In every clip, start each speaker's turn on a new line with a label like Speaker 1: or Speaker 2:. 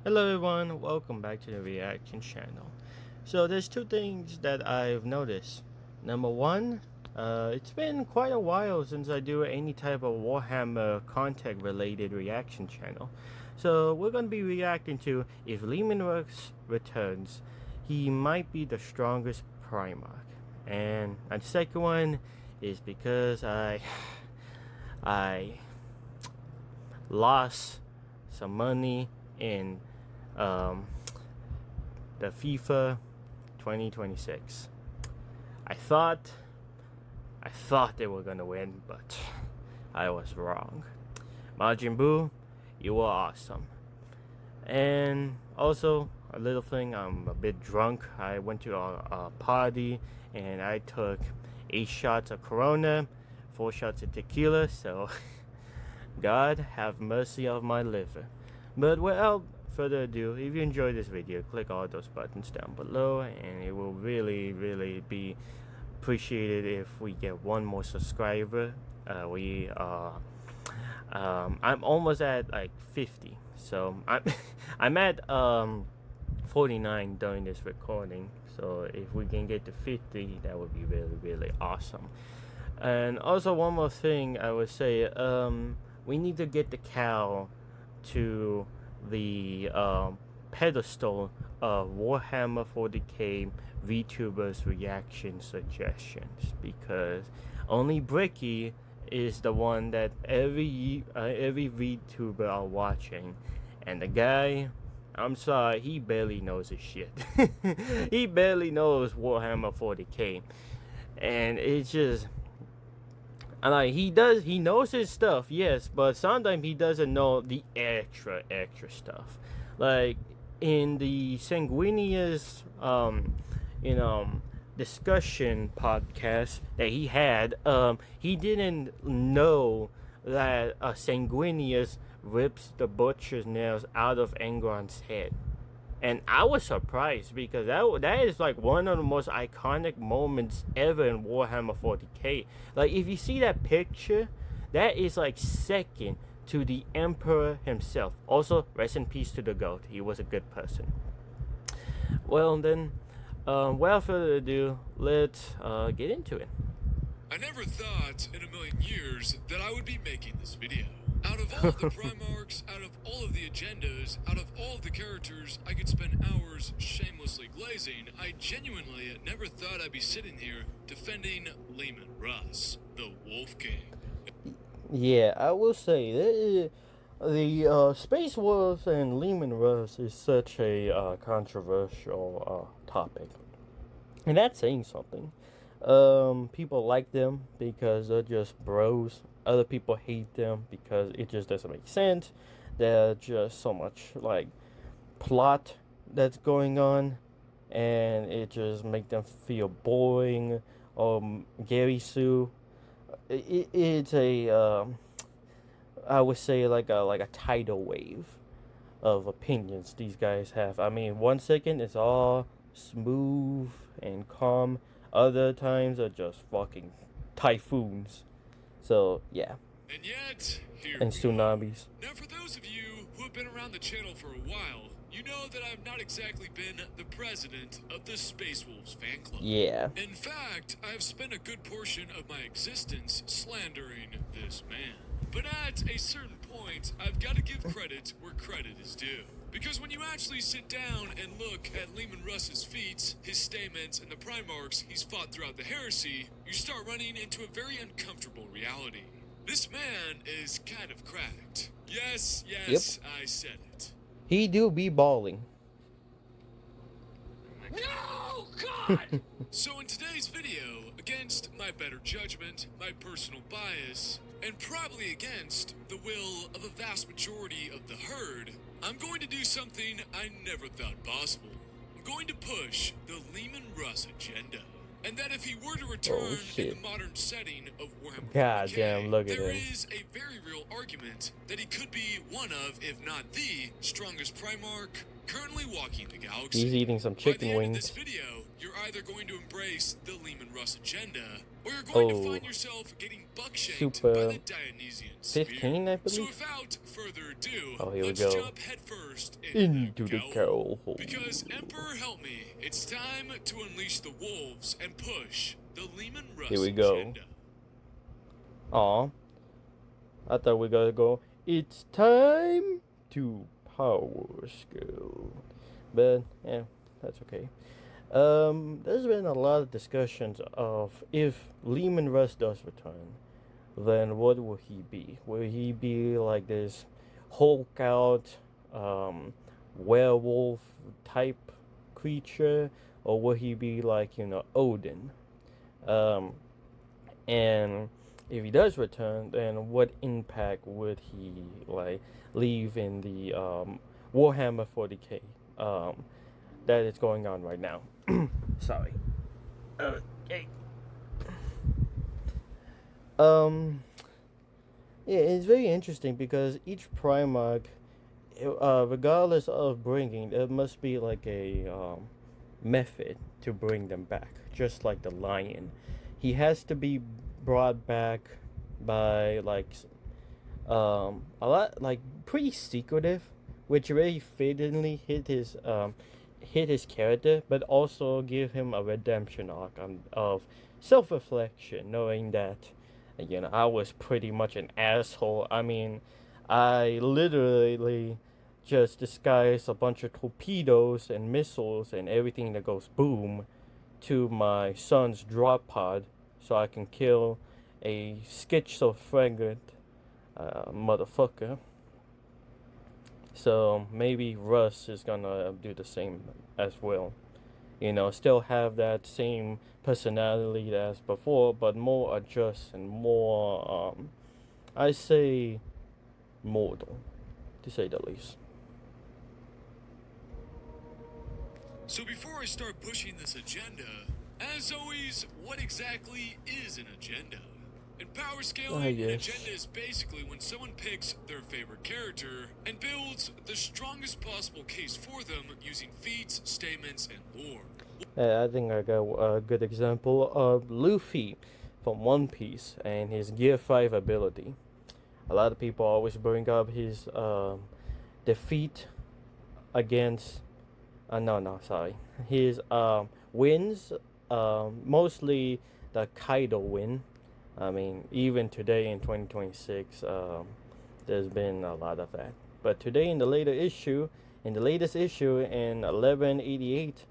Speaker 1: Hello everyone, welcome back to the reaction channel. So there's two things that I've noticed. Number one, it's been quite a while since I do any type of Warhammer content related reaction channel. So we're going to be reacting to If Leman Russ returns, he might be the strongest Primarch. And the second one is because I lost some money in the FIFA 2026. I thought they were gonna win, but I was wrong. Majin Buu, you were awesome. And also a little thing, I'm a bit drunk. I went to a party and I took 8 shots of Corona, 4 shots of tequila. So God have mercy of my liver. But without further ado, if you enjoyed this video, click all those buttons down below, and it will really be appreciated if we get one more subscriber. I'm almost at like 50, so I'm at 49 during this recording. So if we can get to 50, that would be really awesome. And also one more thing I would say, we need to get the cow to the pedestal of Warhammer 40k VTubers reaction suggestions, because only Bricky is the one that every VTuber are watching, and the guy, I'm sorry, he barely knows his shit. He barely knows Warhammer 40k, and it's just like he knows his stuff, yes, but sometimes he doesn't know the extra stuff. Like in the Sanguinius discussion podcast that he had, he didn't know that Sanguinius rips the butcher's nails out of Angron's head. And I was surprised, because that is like one of the most iconic moments ever in Warhammer 40k. Like if you see that picture, that is like second to the Emperor himself. Also, rest in peace to the goat. He was a good person. Well then, without further ado, let's get into it.
Speaker 2: I never thought in a million years that I would be making this video. Out of all of the Primarchs, out of all of the agendas, out of all of the characters I could spend hours shamelessly glazing, I genuinely never thought I'd be sitting here defending Leman Russ, the Wolf King.
Speaker 1: Yeah, I will say the Space Wolves and Leman Russ is such a controversial topic, and that's saying something. People like them because they're just bros. Other people hate them because it just doesn't make sense. There's just so much like plot that's going on, and it just make them feel boring. Gary Sue, it's a I would say like a tidal wave of opinions these guys have. I mean, 1 second it's all smooth and calm. Other times are just fucking typhoons. So yeah.
Speaker 2: And yet, here
Speaker 1: And tsunamis.
Speaker 2: Now, for those of you who have been around the channel for a while, you know that I've not exactly been the president of the Space Wolves fan club.
Speaker 1: Yeah.
Speaker 2: In fact, I've spent a good portion of my existence slandering this man. But at a certain point, I've got to give credit where credit is due. Because when you actually sit down and look at Leman Russ's feats, his statements, and the Primarchs he's fought throughout the heresy, you start running into a very uncomfortable reality. This man is kind of cracked. Yes,
Speaker 1: Yep.
Speaker 2: I said it.
Speaker 1: He do be balling.
Speaker 2: No, God! So in today's video, against my better judgment, my personal bias, and probably against the will of a vast majority of the herd, I'm going to do something I never thought possible. I'm going to push the Leman Russ agenda. And that if he were to return in the modern setting of Warhammer 40K,
Speaker 1: look at
Speaker 2: there
Speaker 1: him.
Speaker 2: is a very real argument that he could be one of, if not the, strongest Primarch currently walking the galaxy.
Speaker 1: He's eating some
Speaker 2: By
Speaker 1: chicken
Speaker 2: the end of this
Speaker 1: wings.
Speaker 2: video, you're either going to embrace the Leman Russ agenda, or you're going to
Speaker 1: Oh,
Speaker 2: find yourself getting buck-shanked by
Speaker 1: super
Speaker 2: the Dionysian spear.
Speaker 1: 15, I
Speaker 2: So
Speaker 1: believe.
Speaker 2: without further ado,
Speaker 1: Oh, here we
Speaker 2: let's
Speaker 1: go.
Speaker 2: jump headfirst
Speaker 1: Into the
Speaker 2: cowl
Speaker 1: cowl hole.
Speaker 2: Because Emperor help me, it's time to unleash the wolves and push the Leman Russ
Speaker 1: Here we go.
Speaker 2: agenda.
Speaker 1: Aw, I thought we gotta go. It's time to power skill, but yeah, that's okay. There's been a lot of discussions of if Leman Russ does return, then what will he be? Will he be like this Hulk out, werewolf type creature, or will he be like Odin? And if he does return, then what impact would he like leave in the Warhammer 40k that is going on right now? Sorry. Okay. Yeah, it's very interesting because each Primarch, regardless of bringing, there must be like a method to bring them back, just like the lion. He has to be brought back by like a lot, like pretty secretive, which really fittingly hit his character, but also give him a redemption arc of self-reflection, knowing that I was pretty much an asshole. I mean, I literally just disguised a bunch of torpedoes and missiles and everything that goes boom to my son's drop pod so I can kill a schizophrenic motherfucker. So maybe Russ is gonna do the same as well. Still have that same personality as before, but more adjust and more, I say, mortal, to say the least.
Speaker 2: So before I start pushing this agenda, as always, what exactly is an agenda? In power scaling, an agenda is basically when someone picks their favorite character and builds the strongest possible case for them using feats, statements, and lore.
Speaker 1: I think I got a good example of Luffy from One Piece and his Gear 5 ability. A lot of people always bring up his defeat against his wins, mostly the Kaido win. I mean, even today in 2026, there's been a lot of that. But today in the latest issue in 1188,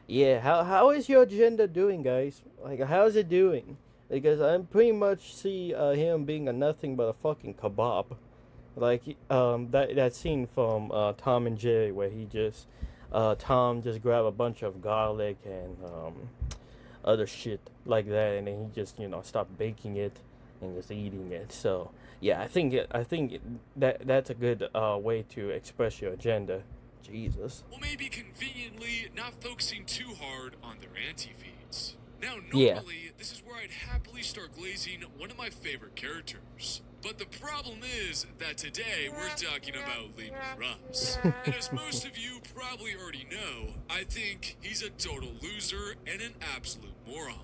Speaker 1: yeah, how is your agenda doing, guys? Like, how's it doing? Because I pretty much see him being a nothing but a fucking kebab. Like that scene from Tom and Jerry where he just Tom just grabbed a bunch of garlic and other shit like that, and then he just stopped baking it and just eating it. So yeah, I think that's a good way to express your agenda. Jesus.
Speaker 2: Well, maybe conveniently not focusing too hard on their anti-feeds. Now, normally, this is where I'd happily start glazing one of my favorite characters. But the problem is that today we're talking about Leman Russ. And as most of you probably already know, I think he's a total loser and an absolute moron.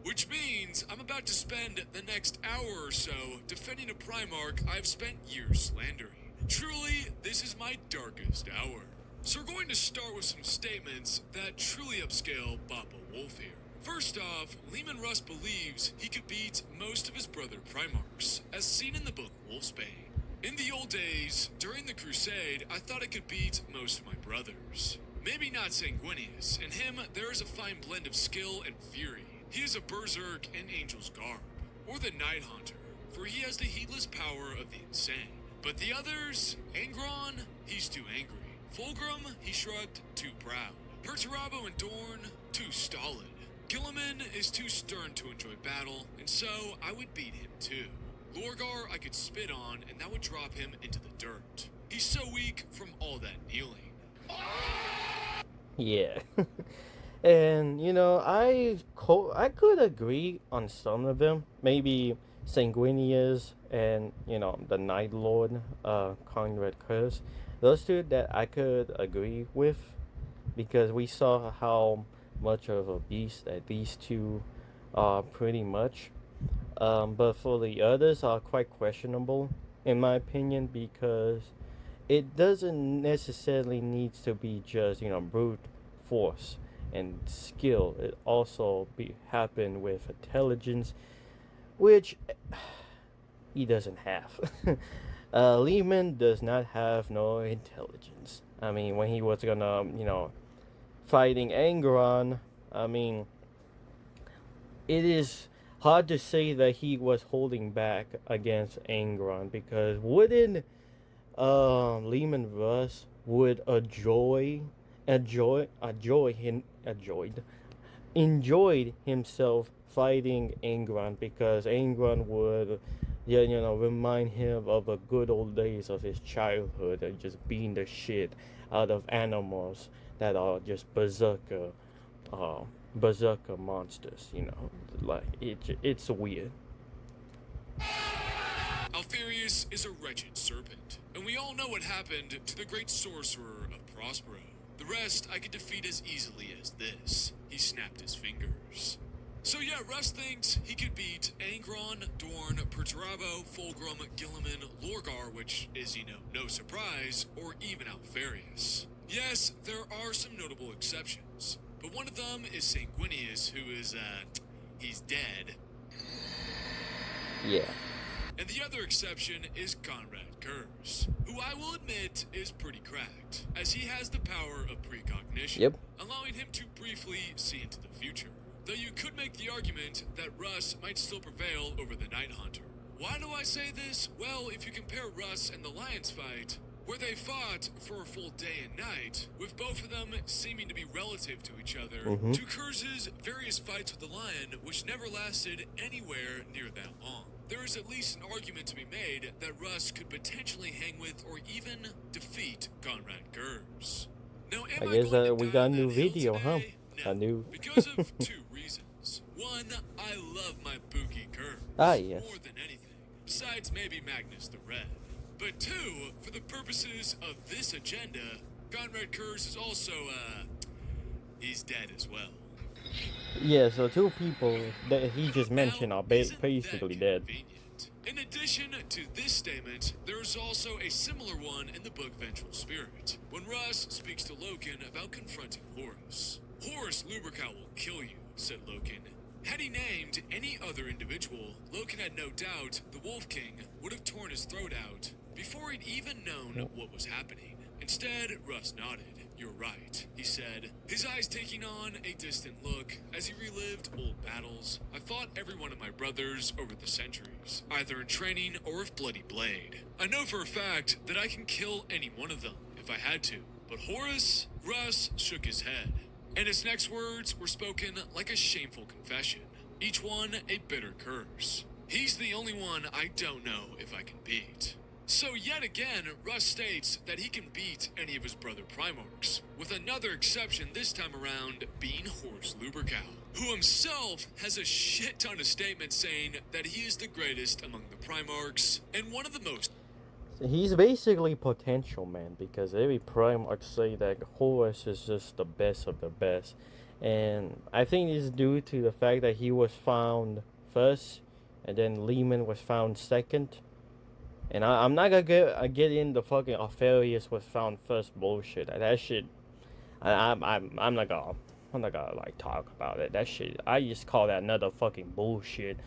Speaker 2: Which means I'm about to spend the next hour or so defending a Primarch I've spent years slandering. Truly, this is my darkest hour. So we're going to start with some statements that truly upscale Baba Wolf here. First off, Leman Russ believes he could beat most of his brother Primarchs, as seen in the book Wolfsbane. In the old days, during the Crusade, I thought I could beat most of my brothers. Maybe not Sanguinius. In him, there is a fine blend of skill and fury. He is a berserk in Angel's garb, or the Night Hunter, for he has the heedless power of the insane. But the others, Angron, he's too angry. Fulgrim, he shrugged, too proud. Perturabo and Dorn, too stolid. Gilliman is too stern to enjoy battle, and so I would beat him too. Lorgar I could spit on, and that would drop him into the dirt. He's so weak from all that kneeling.
Speaker 1: Yeah. And I could agree on some of them. Maybe Sanguinius and the Night Lord, Conrad Curse. Those two that I could agree with because we saw how much of a beast that these two are pretty much. But for the others are quite questionable in my opinion because it doesn't necessarily needs to be just brute force and skill. It also be happen with intelligence, which he doesn't have. Lehman does not have no intelligence. I mean, when he was gonna fighting Angron, I mean, it is hard to say that he was holding back against Angron because wouldn't Leman Russ would enjoyed himself fighting Angron because Angron would remind him of the good old days of his childhood and just beating the shit out of animals that are just berserker monsters, like it's weird.
Speaker 2: Alfarius is a wretched serpent, and we all know what happened to the great sorcerer of Prospero. The rest I could defeat as easily as this. He snapped his fingers. So yeah, Russ thinks he could beat Angron, Dorn, Perturabo, Fulgrim, Gilliman, Lorgar, which is, no surprise, or even Alfarius. Yes, there are some notable exceptions, but one of them is Sanguinius, who is, he's dead.
Speaker 1: Yeah.
Speaker 2: And the other exception is Conrad Kurz, who I will admit is pretty cracked, as he has the power of precognition,
Speaker 1: Yep.
Speaker 2: allowing him to briefly see into the future. Though you could make the argument that Russ might still prevail over the Night Hunter. Why do I say this? Well, if you compare Russ and the Lions fight, where they fought for a full day and night, with both of them seeming to be relative to each other, to Kurz's various fights with the Lion, which never lasted anywhere near that long. There is at least an argument to be made that Russ could potentially hang with or even defeat Conrad Kurz. Now, am
Speaker 1: I guess
Speaker 2: going to
Speaker 1: we
Speaker 2: die
Speaker 1: got a
Speaker 2: on
Speaker 1: new
Speaker 2: that hill
Speaker 1: video, huh?
Speaker 2: today? No,
Speaker 1: A new
Speaker 2: because of two reasons. One, I love my Boogie Kurz
Speaker 1: yes.
Speaker 2: more than anything, besides maybe Magnus the Red. But two, for the purposes of this agenda, Conrad Kurz is also, he's dead as well.
Speaker 1: Yeah, so two people that he just mentioned
Speaker 2: Now,
Speaker 1: are
Speaker 2: isn't
Speaker 1: basically
Speaker 2: that
Speaker 1: dead.
Speaker 2: convenient? In addition to this statement, there is also a similar one in the book Vengeful Spirit, when Russ speaks to Loken about confronting Horus. Horus Lubrical will kill you, said Loken. Had he named any other individual, Loken had no doubt the Wolf King would have torn his throat out before he'd even known what was happening. Instead, Russ nodded. You're right, he said, his eyes taking on a distant look as he relived old battles. I fought every one of my brothers over the centuries, either in training or with bloody blade. I know for a fact that I can kill any one of them if I had to. But Horus? Russ shook his head, and his next words were spoken like a shameful confession, each one a bitter curse. He's the only one I don't know if I can beat. So yet again, Russ states that he can beat any of his brother Primarchs, with another exception this time around being Horus Lubrical, who himself has a shit ton of statements saying that he is the greatest among the Primarchs, and one of the most.
Speaker 1: He's basically potential, man, because every Primarch say that Horus is just the best of the best. And I think it's due to the fact that he was found first, and then Leman was found second. And I'm not gonna get in the fucking Alfarius was found first bullshit. That shit, I'm not gonna like talk about it. That shit, I just call that another fucking bullshit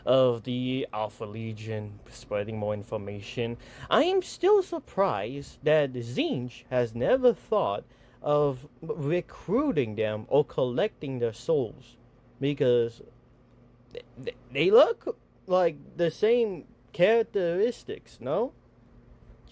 Speaker 1: of the Alpha Legion spreading more information. I am still surprised that Zinj has never thought of recruiting them or collecting their souls, because they look like the same characteristics, no?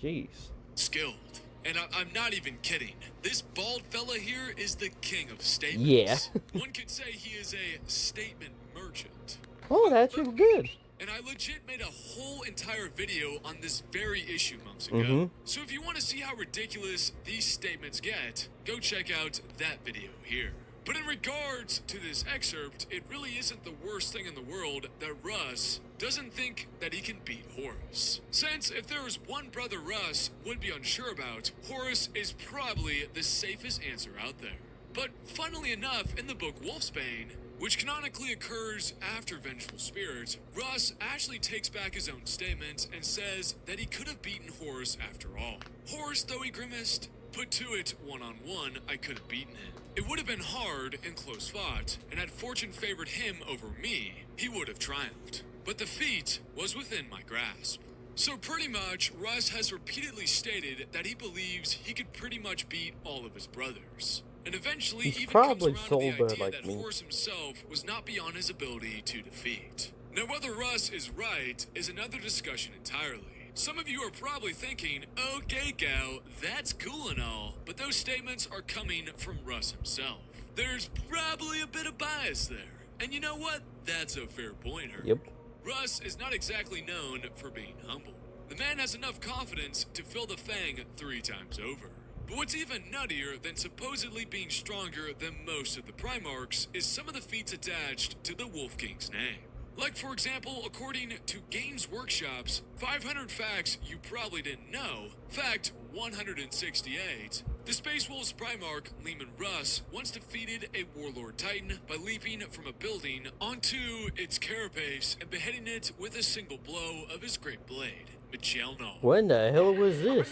Speaker 1: Jeez.
Speaker 2: Skilled. And I'm not even kidding. This bald fella here is the king of statements.
Speaker 1: Yeah.
Speaker 2: One could say he is a statement merchant.
Speaker 1: Oh, that's good.
Speaker 2: And I legit made a whole entire video on this very issue months ago. So if you want to see how ridiculous these statements get, go check out that video here. But in regards to this excerpt, it really isn't the worst thing in the world that Russ doesn't think that he can beat Horus. Since if there was one brother Russ would be unsure about, Horus is probably the safest answer out there. But funnily enough, in the book Wolfsbane, which canonically occurs after Vengeful Spirit, Russ actually takes back his own statement and says that he could have beaten Horus after all. Horus, though he grimaced, put to it one-on-one, I could have beaten him. It would have been hard and close fought, and had fortune favored him over me, he would have triumphed. But the feat was within my grasp. So pretty much, Russ has repeatedly stated that he believes he could pretty much beat all of his brothers. And eventually
Speaker 1: He's
Speaker 2: even
Speaker 1: probably
Speaker 2: comes around to the
Speaker 1: sober
Speaker 2: idea
Speaker 1: like
Speaker 2: that
Speaker 1: me.
Speaker 2: Horus himself was not beyond his ability to defeat. Now whether Russ is right is another discussion entirely. Some of you are probably thinking, okay gal, that's cool and all, but those statements are coming from Russ himself. There's probably a bit of bias there. And you know what? That's a fair point, Herb.
Speaker 1: Yep.
Speaker 2: Russ is not exactly known for being humble. The man has enough confidence to fill the Fang 3 times over. But what's even nuttier than supposedly being stronger than most of the Primarchs is some of the feats attached to the Wolf King's name. Like, for example, according to Games Workshop's 500 Facts You Probably Didn't Know, fact 168, the Space Wolves Primarch Leman Russ once defeated a Warlord Titan by leaping from a building onto its carapace and beheading it with a single blow of his great blade, Michelno.
Speaker 1: When the hell was this?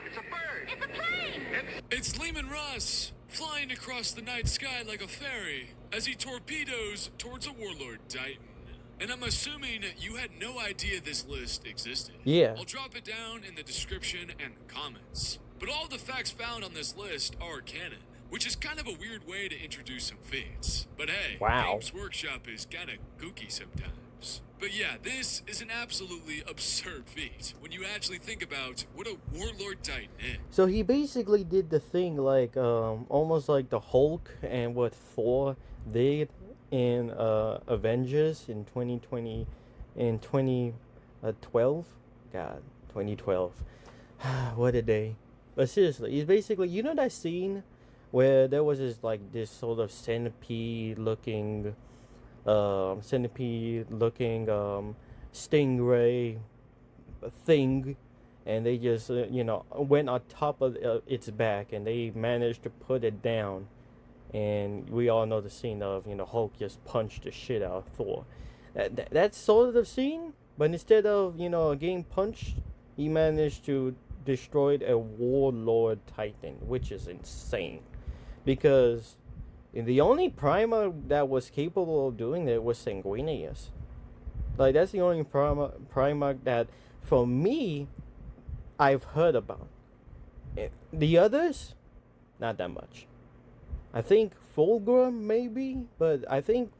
Speaker 3: It's a bird.
Speaker 4: It's a plane!
Speaker 2: It's Leman Russ, flying across the night sky like a fairy as he torpedoes towards a Warlord Titan. And I'm assuming you had no idea this list existed.
Speaker 1: Yeah.
Speaker 2: I'll drop it down in the description and the comments. But all the facts found on this list are canon, which is kind of a weird way to introduce some feats. But hey,
Speaker 1: Wow.
Speaker 2: Games Workshop is kind of kooky sometimes. But yeah, this is an absolutely absurd feat when you actually think about what a Warlord Titan is.
Speaker 1: So he basically did the thing like almost like the Hulk and what Thor did in Avengers in 2020 in 2012. God, 2012. What a day. But seriously, it's basically, you know that scene where there was this sort of centipede looking stingray thing, and they just went on top of its back and they managed to put it down. And we all know the scene of Hulk just punched the shit out of Thor. That's sort of the scene, but instead of getting punched, he managed to destroy a Warlord Titan, which is insane. Because the only Primarch that was capable of doing that was Sanguinius. Like, that's the only Primarch that, for me, I've heard about. The others, not that much. I think Fulgrim maybe, but I think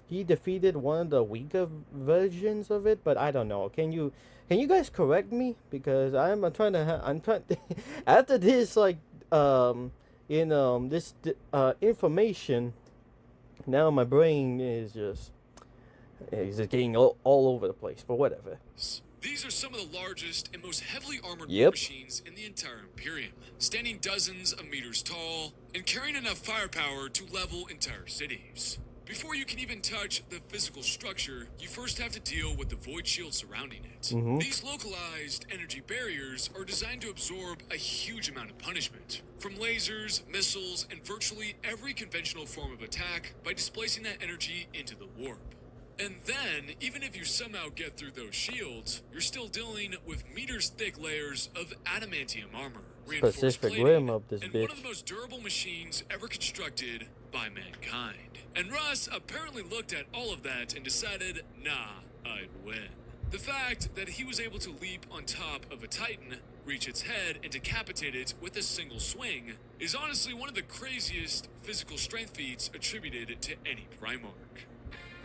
Speaker 1: he defeated one of the weaker versions of it, but I don't know. Can you guys correct me? Because I'm trying after this information, now my brain is just getting all over the place, but whatever.
Speaker 2: These are some of the largest and most heavily armored
Speaker 1: Yep.
Speaker 2: machines in the entire Imperium, standing dozens of meters tall and carrying enough firepower to level entire cities. Before you can even touch the physical structure, you first have to deal with the void shield surrounding it.
Speaker 1: Mhm.
Speaker 2: These localized energy barriers are designed to absorb a huge amount of punishment, from lasers, missiles, and virtually every conventional form of attack by displacing that energy into the warp. And then, even if you somehow get through those shields, you're still dealing with meters-thick layers of adamantium armor, reinforced
Speaker 1: Specific
Speaker 2: plating,
Speaker 1: rim of this
Speaker 2: and
Speaker 1: bitch.
Speaker 2: one of the most durable machines ever constructed by mankind. And Russ apparently looked at all of that and decided, nah, I'd win. The fact that he was able to leap on top of a Titan, reach its head, and decapitate it with a single swing is honestly one of the craziest physical strength feats attributed to any Primarch.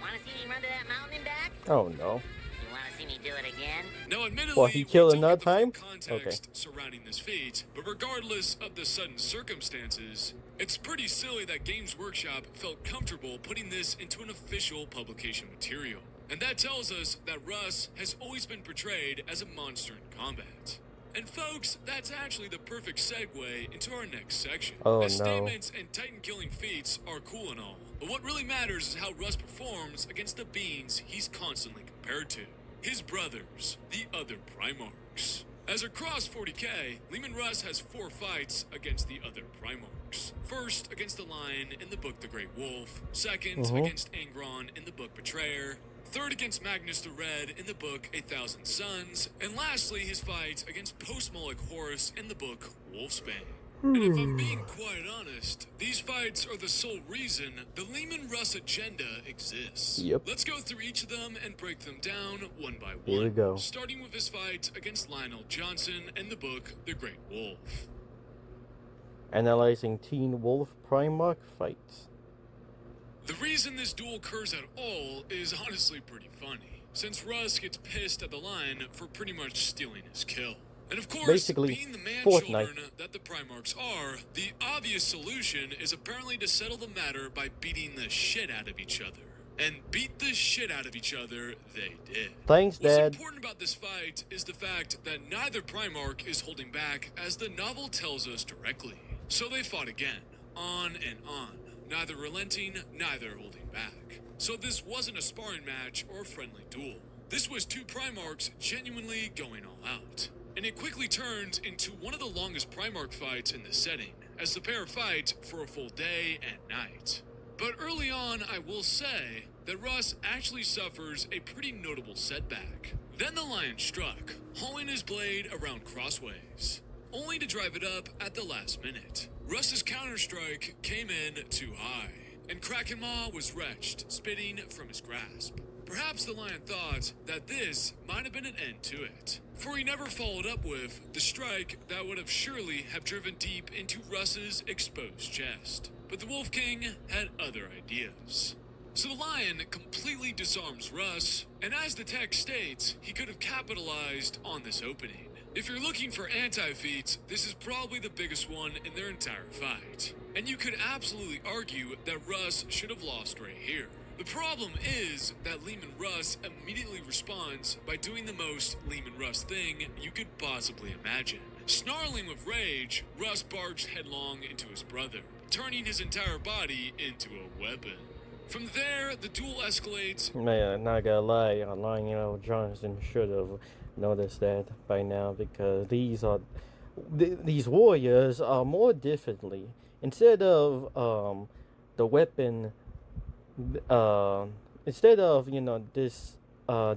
Speaker 4: Wanna see me run to that mountain and back?
Speaker 1: Oh no.
Speaker 4: You wanna see me do it again?
Speaker 2: Now, admittedly,
Speaker 1: What, he
Speaker 2: we
Speaker 1: killed
Speaker 2: don't
Speaker 1: another
Speaker 2: get the full
Speaker 1: time?
Speaker 2: context surrounding this feat, but regardless of the sudden circumstances, it's pretty silly that Games Workshop felt comfortable putting this into an official publication material. And that tells us that Russ has always been portrayed as a monster in combat. And folks, that's actually the perfect segue into our next section.
Speaker 1: Oh,
Speaker 2: As
Speaker 1: no.
Speaker 2: statements and Titan-killing feats are cool and all, but what really matters is how Russ performs against the beings he's constantly compared to. His brothers, the other Primarchs. As across 40k, Leman Russ has 4 fights against the other Primarchs. First, against the Lion in the book The Great Wolf. Second, against Angron in the book Betrayer. Third, against Magnus the Red in the book A Thousand Suns. And lastly, his fight against Post-Moloch Horus in the book Wolfsbane. And if I'm being quite honest, these fights are the sole reason the Leman Russ agenda exists.
Speaker 1: Yep.
Speaker 2: Let's go through each of them and break them down one by one.
Speaker 1: Here we go.
Speaker 2: Starting with his fight against Lionel Johnson in the book The Great Wolf.
Speaker 1: Analyzing Teen Wolf Primarch fights.
Speaker 2: The reason this duel occurs at all is honestly pretty funny, since Russ gets pissed at the Lion for pretty much stealing his kill. And of course,
Speaker 1: Basically,
Speaker 2: being the
Speaker 1: Fortnite.
Speaker 2: man-children that the Primarchs are, the obvious solution is apparently to settle the matter by beating the shit out of each other. And beat the shit out of each other, they did.
Speaker 1: Thanks,
Speaker 2: What's
Speaker 1: Dad.
Speaker 2: important about this fight is the fact that neither Primarch is holding back, as the novel tells us directly. So they fought again, on and on, neither relenting, neither holding back. So this wasn't a sparring match or a friendly duel. This was 2 Primarchs genuinely going all out. And it quickly turns into one of the longest Primarch fights in the setting, as the pair fight for a full day and night. But early on, I will say that Russ actually suffers a pretty notable setback. Then the Lion struck, hauling his blade around crossways, only to drive it up at the last minute. Russ's counterstrike came in too high, and Kraken Maw was wrenched, spitting from his grasp. Perhaps the Lion thought that this might have been an end to it, for he never followed up with the strike that would have surely have driven deep into Russ's exposed chest. But the Wolf King had other ideas. So the Lion completely disarms Russ, and as the text states, he could have capitalized on this opening. If you're looking for anti-feats, this is probably the biggest one in their entire fight. And you could absolutely argue that Russ should have lost right here. The problem is that Leman Russ immediately responds by doing the most Leman Russ thing you could possibly imagine. Snarling with rage, Russ barged headlong into his brother, turning his entire body into a weapon. From there, the duel escalates.
Speaker 1: Man, not gonna lie, Lionel Johnson should have noticed that by now, because these warriors are more differently. Instead of the weapon. Instead of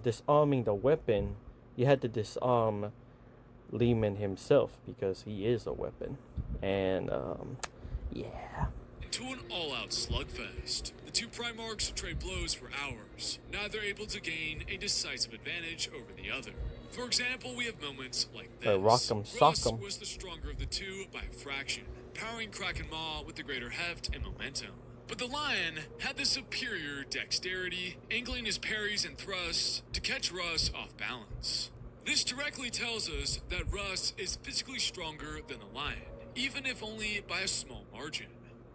Speaker 1: disarming the weapon, you had to disarm Leman himself, because he is a weapon. And yeah.
Speaker 2: Into an all-out slugfest. The 2 Primarchs trade blows for hours, neither able to gain a decisive advantage over the other. For example, we have moments like this.
Speaker 1: Rock'em
Speaker 2: Russ
Speaker 1: sock'em.
Speaker 2: was the stronger of the 2 by a fraction, powering Kraken Maw with the greater heft and momentum. But the Lion had the superior dexterity, angling his parries and thrusts to catch Russ off balance. This directly tells us that Russ is physically stronger than the Lion, even if only by a small margin.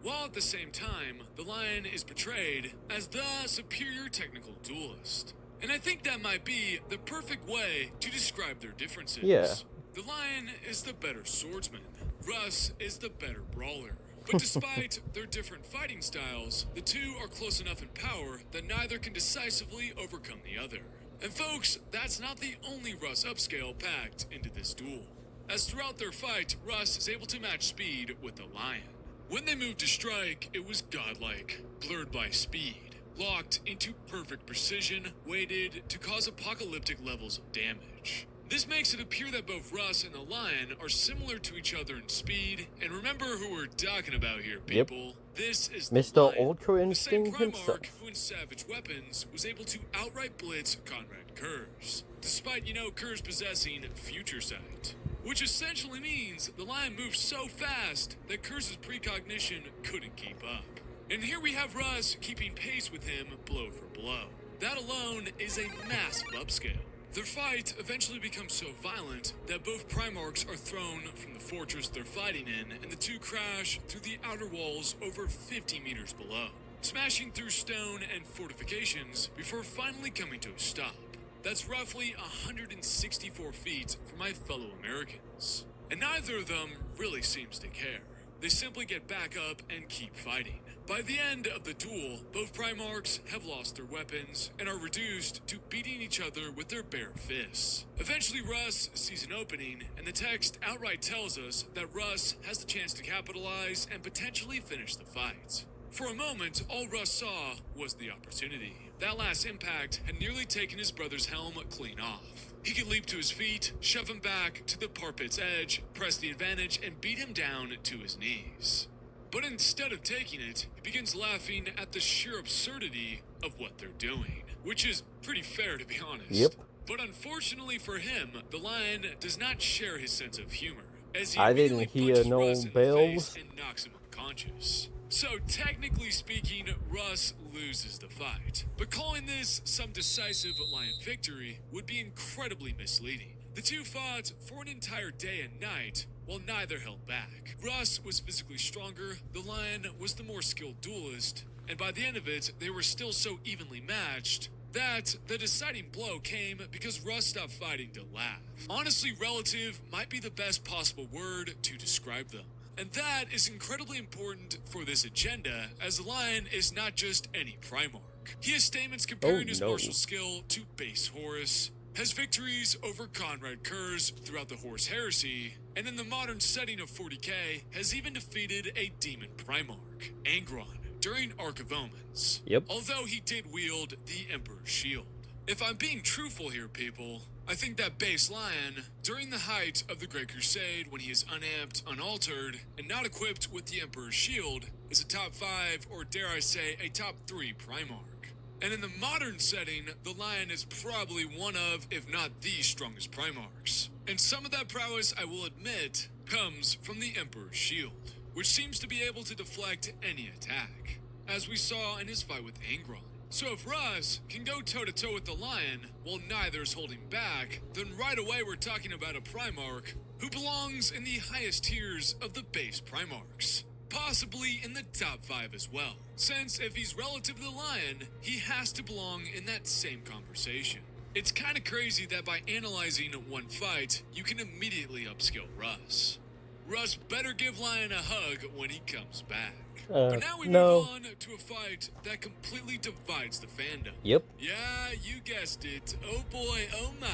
Speaker 2: While at the same time, the Lion is portrayed as the superior technical duelist. And I think that might be the perfect way to describe their differences.
Speaker 1: Yeah.
Speaker 2: The Lion is the better swordsman. Russ is the better brawler. But despite their different fighting styles, the 2 are close enough in power that neither can decisively overcome the other. And folks, that's not the only Russ upscale packed into this duel, as throughout their fight, Russ is able to match speed with the Lion. When they moved to strike, it was godlike, blurred by speed, locked into perfect precision, weighted to cause apocalyptic levels of damage. This makes it appear that both Russ and the Lion are similar to each other in speed, and remember who we're talking about here, people. This is the
Speaker 1: Mr.
Speaker 2: Lion,
Speaker 1: Ultra
Speaker 2: the same
Speaker 1: Instinct
Speaker 2: Primarch
Speaker 1: himself.
Speaker 2: who in Savage Weapons was able to outright blitz Conrad Kurz, despite, Kurz possessing Future Sight. Which essentially means the Lion moves so fast that Kurz's precognition couldn't keep up. And here we have Russ keeping pace with him blow for blow. That alone is a massive upscale. Their fight eventually becomes so violent that both Primarchs are thrown from the fortress they're fighting in, and the 2 crash through the outer walls over 50 meters below, smashing through stone and fortifications before finally coming to a stop. That's roughly 164 feet from my fellow Americans. And neither of them really seems to care. They simply get back up and keep fighting. By the end of the duel, both Primarchs have lost their weapons and are reduced to beating each other with their bare fists. Eventually, Russ sees an opening, and the text outright tells us that Russ has the chance to capitalize and potentially finish the fight. For a moment, all Russ saw was the opportunity. That last impact had nearly taken his brother's helm clean off. He could leap to his feet, shove him back to the parapet's edge, press the advantage, and beat him down to his knees. But instead of taking it, he begins laughing at the sheer absurdity of what they're doing, which is pretty fair, to be honest.
Speaker 1: Yep.
Speaker 2: But unfortunately for him, the lion does not share his sense of humor, as he
Speaker 1: I
Speaker 2: immediately
Speaker 1: didn't hear
Speaker 2: punches
Speaker 1: no
Speaker 2: Russ in the
Speaker 1: bells.
Speaker 2: face and knocks him unconscious. So technically speaking, Russ loses the fight. But calling this some decisive lion victory would be incredibly misleading. The two fought for an entire day and night, while neither held back. Russ was physically stronger, the lion was the more skilled duelist, and by the end of it, they were still so evenly matched that the deciding blow came because Russ stopped fighting to laugh. Honestly, relative might be the best possible word to describe them. And that is incredibly important for this agenda, as the lion is not just any Primarch. He has statements comparing his martial skill to base Horus, has victories over Conrad Kurz throughout the Horus Heresy, and in the modern setting of 40k, has even defeated a demon Primarch, Angron, during Arc of Omens.
Speaker 1: Yep.
Speaker 2: Although he did wield the Emperor's shield. If I'm being truthful here, people, I think that base lion, during the height of the Great Crusade, when he is unamped, unaltered, and not equipped with the Emperor's shield, is a top 5, or dare I say, a top 3 Primarch. And in the modern setting, the lion is probably one of, if not the strongest Primarchs. And some of that prowess, I will admit, comes from the Emperor's shield, which seems to be able to deflect any attack, as we saw in his fight with Angron. So if Russ can go toe-to-toe with the lion while neither's holding back, then right away we're talking about a Primarch who belongs in the highest tiers of the base Primarchs. Possibly in the top 5 as well, since if he's relative to the lion, he has to belong in that same conversation. It's kind of crazy that by analyzing one fight, you can immediately upskill Russ. Russ better give Lion a hug when he comes back. But now we move on to a fight that completely divides the fandom.
Speaker 1: Yep.
Speaker 2: Yeah, you guessed it. Oh boy, oh my.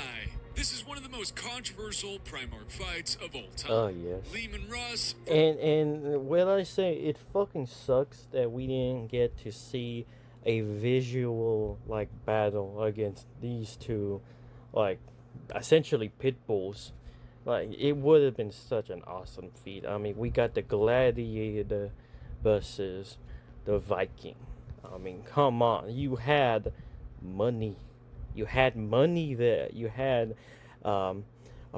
Speaker 2: This is one of the most controversial Primarch fights of all time.
Speaker 1: Oh, yes.
Speaker 2: Leman Russ.
Speaker 1: And when I say it fucking sucks that we didn't get to see a visual like battle against these two, like essentially pit bulls. Like it would have been such an awesome feat. I mean, we got the gladiator versus the Viking. I mean, come on, you had money. You had money there. You had a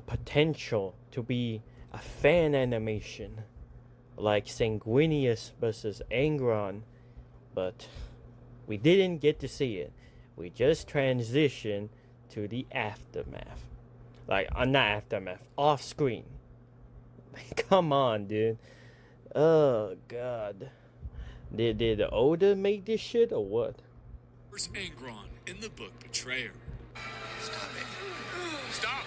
Speaker 1: potential to be a fan animation like Sanguinius versus Angron, but we didn't get to see it. We just transitioned to the aftermath. Like, not aftermath, off screen. Come on, dude. Oh, God. Did Oda make this shit or what?
Speaker 2: Where's Angron in the book Betrayer?
Speaker 3: Stop it. Stop.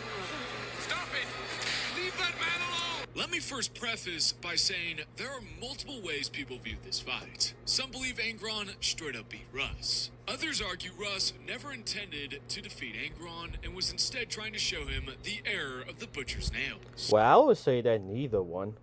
Speaker 3: Stop it. Leave that man alone.
Speaker 2: Let me first preface by saying there are multiple ways people view this fight. Some believe Angron straight up beat Russ. Others argue Russ never intended to defeat Angron and was instead trying to show him the error of the butcher's nails.
Speaker 1: Well, I would say that neither one.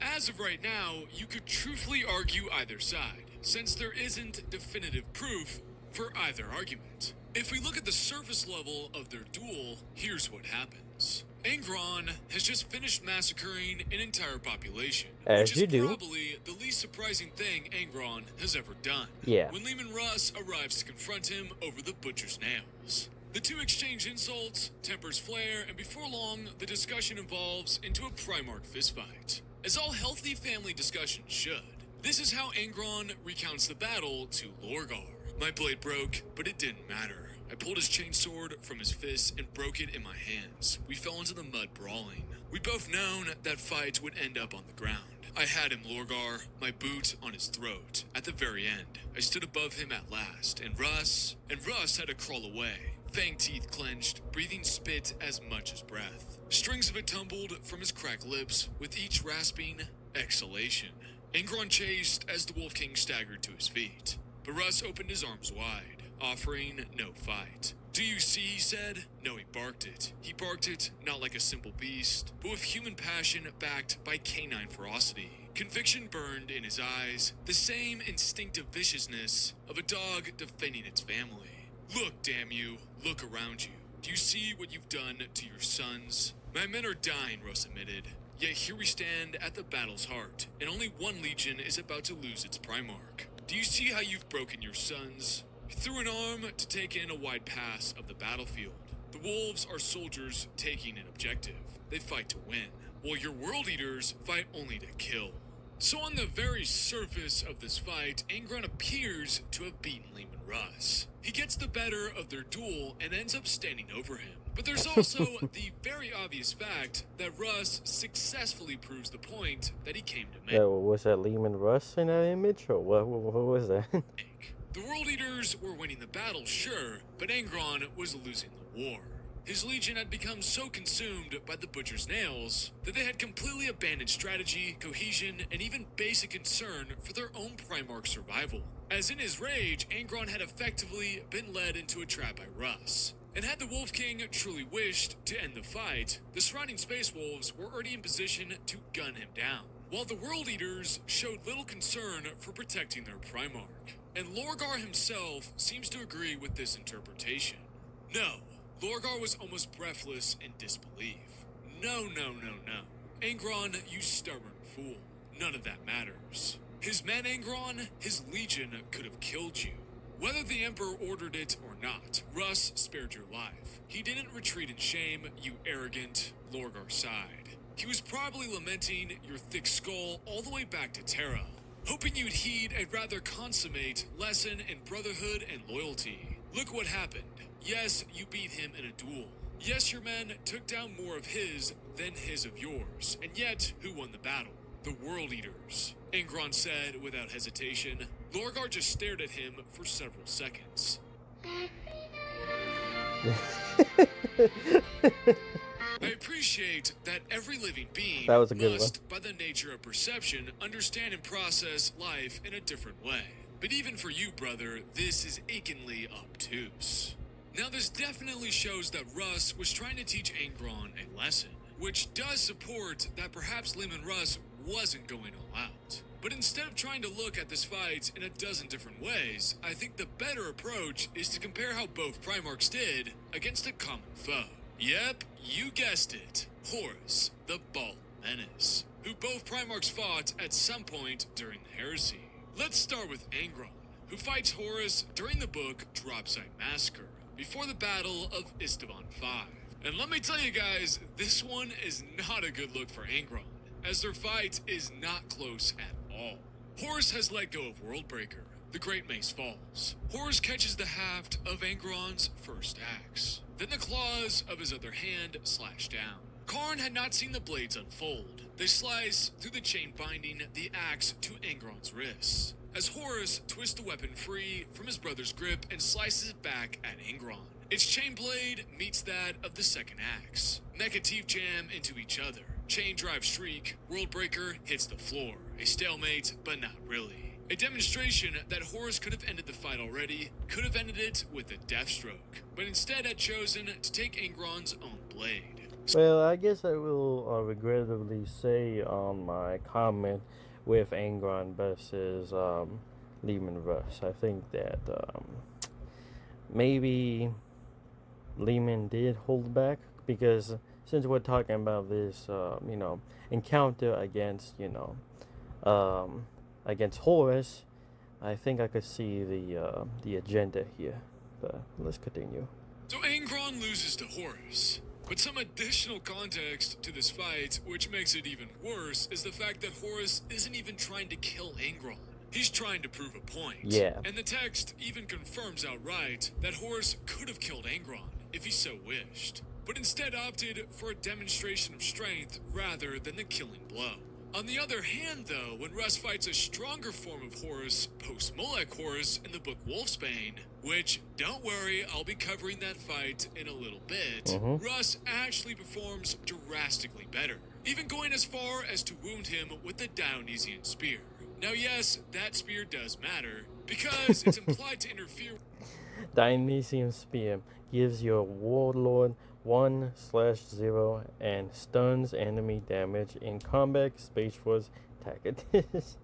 Speaker 2: As of right now, you could truthfully argue either side, since there isn't definitive proof for either argument. If we look at the surface level of their duel, here's what happens. Angron has just finished massacring an entire population,
Speaker 1: As
Speaker 2: which
Speaker 1: you
Speaker 2: is
Speaker 1: do.
Speaker 2: probably the least surprising thing Angron has ever done.
Speaker 1: Yeah.
Speaker 2: When Leman Russ arrives to confront him over the butcher's nails. The two exchange insults, tempers flare, and before long, the discussion evolves into a Primarch fistfight. As all healthy family discussions should. This is how Angron recounts the battle to Lorgar. My blade broke, but it didn't matter. I pulled his chainsword from his fist and broke it in my hands. We fell into the mud brawling. We'd both known that fight would end up on the ground. I had him, Lorgar, my boot on his throat. At the very end, I stood above him at last, and Russ had to crawl away. fang teeth clenched, breathing spit as much as breath. Strings of it tumbled from his cracked lips with each rasping exhalation. Angron chased as the Wolf King staggered to his feet, but Russ opened his arms wide, offering no fight. "Do you see?" he said. No, he barked it. He barked it not like a simple beast, but with human passion backed by canine ferocity. Conviction burned in his eyes, the same instinctive viciousness of a dog defending its family. "Look, damn you, look around you. Do you see what you've done to your sons?" "My men are dying," Russ admitted. "Yet here we stand at the battle's heart, and only one legion is about to lose its Primarch. Do you see how you've broken your sons?" He threw an arm to take in a wide pass of the battlefield. "The wolves are soldiers taking an objective. They fight to win, while your world eaters fight only to kill." So on the very surface of this fight, Angron appears to have beaten Leman Russ. He gets the better of their duel and ends up standing over him. But there's also the very obvious fact that Russ successfully proves the point that he came to make.
Speaker 1: Yeah, was that Leman Russ in that image, or what was that?
Speaker 2: The World Eaters were winning the battle, sure, but Angron was losing the war. His legion had become so consumed by the Butcher's nails that they had completely abandoned strategy, cohesion, and even basic concern for their own Primarch survival. As in his rage, Angron had effectively been led into a trap by Russ. And had the Wolf King truly wished to end the fight, the surrounding Space Wolves were already in position to gun him down, while the World Eaters showed little concern for protecting their Primarch. And Lorgar himself seems to agree with this interpretation. No, Lorgar was almost breathless in disbelief. No. Angron, you stubborn fool. None of that matters. His men, Angron, his legion could have killed you. Whether the Emperor ordered it or not, Russ spared your life. He didn't retreat in shame, you arrogant. Lorgar sighed. He was probably lamenting your thick skull all the way back to Terra, hoping you'd heed a rather consummate lesson in brotherhood and loyalty. Look what happened. Yes, you beat him in a duel. Yes, your men took down more of his than his of yours. And yet, who won the battle? The World Eaters. Angron said without hesitation. Lorgar just stared at him for several seconds. I appreciate that every living being
Speaker 1: That was a good
Speaker 2: must, by the nature of perception, understand and process life in a different way. But even for you, brother, this is achingly obtuse. Now, this definitely shows that Russ was trying to teach Angron a lesson, which does support that perhaps Leman Russ wasn't going all out. But instead of trying to look at this fight in a dozen different ways, I think the better approach is to compare how both Primarchs did against a common foe. Yep, you guessed it. Horus, the Bald Menace, who both Primarchs fought at some point during the heresy. Let's start with Angron, who fights Horus during the book Dropside Massacre, before the Battle of Istvan V. And let me tell you guys, this one is not a good look for Angron, as their fight is not close at all. Horus has let go of Worldbreaker. The Great Mace falls. Horus catches the haft of Angron's first axe. Then the claws of his other hand slash down. Karn had not seen the blades unfold. They slice through the chain binding the axe to Angron's wrists, as Horus twists the weapon free from his brother's grip and slices it back at Angron. Its chain blade meets that of the second axe. Mecha teeth jam into each other. Chain drive shriek, Worldbreaker hits the floor. A stalemate, but not really. A demonstration that Horus could have ended the fight already, could have ended it with a deathstroke, but instead had chosen to take Angron's own blade.
Speaker 1: Well, I guess I will regrettably say on my comment with Angron versus Leman Russ. I think that maybe Leman did hold back, because since we're talking about this, encounter against, against Horus, I think I could see the agenda here. But let's continue.
Speaker 2: So Angron loses to Horus. But some additional context to this fight, which makes it even worse, is the fact that Horus isn't even trying to kill Angron. He's trying to prove a point.
Speaker 1: Yeah.
Speaker 2: And the text even confirms outright that Horus could have killed Angron if he so wished, but instead opted for a demonstration of strength rather than the killing blow. On the other hand, though, when Russ fights a stronger form of Horus, post-Molech Horus, in the book Wolfsbane, which, don't worry, I'll be covering that fight in a little bit, Russ actually performs drastically better, even going as far as to wound him with the Dionysian spear. Now yes, that spear does matter, because it's implied to interfere.
Speaker 1: Dionysian spear gives your warlord 1/0 and stuns enemy damage in combat. Space Force Tacitus.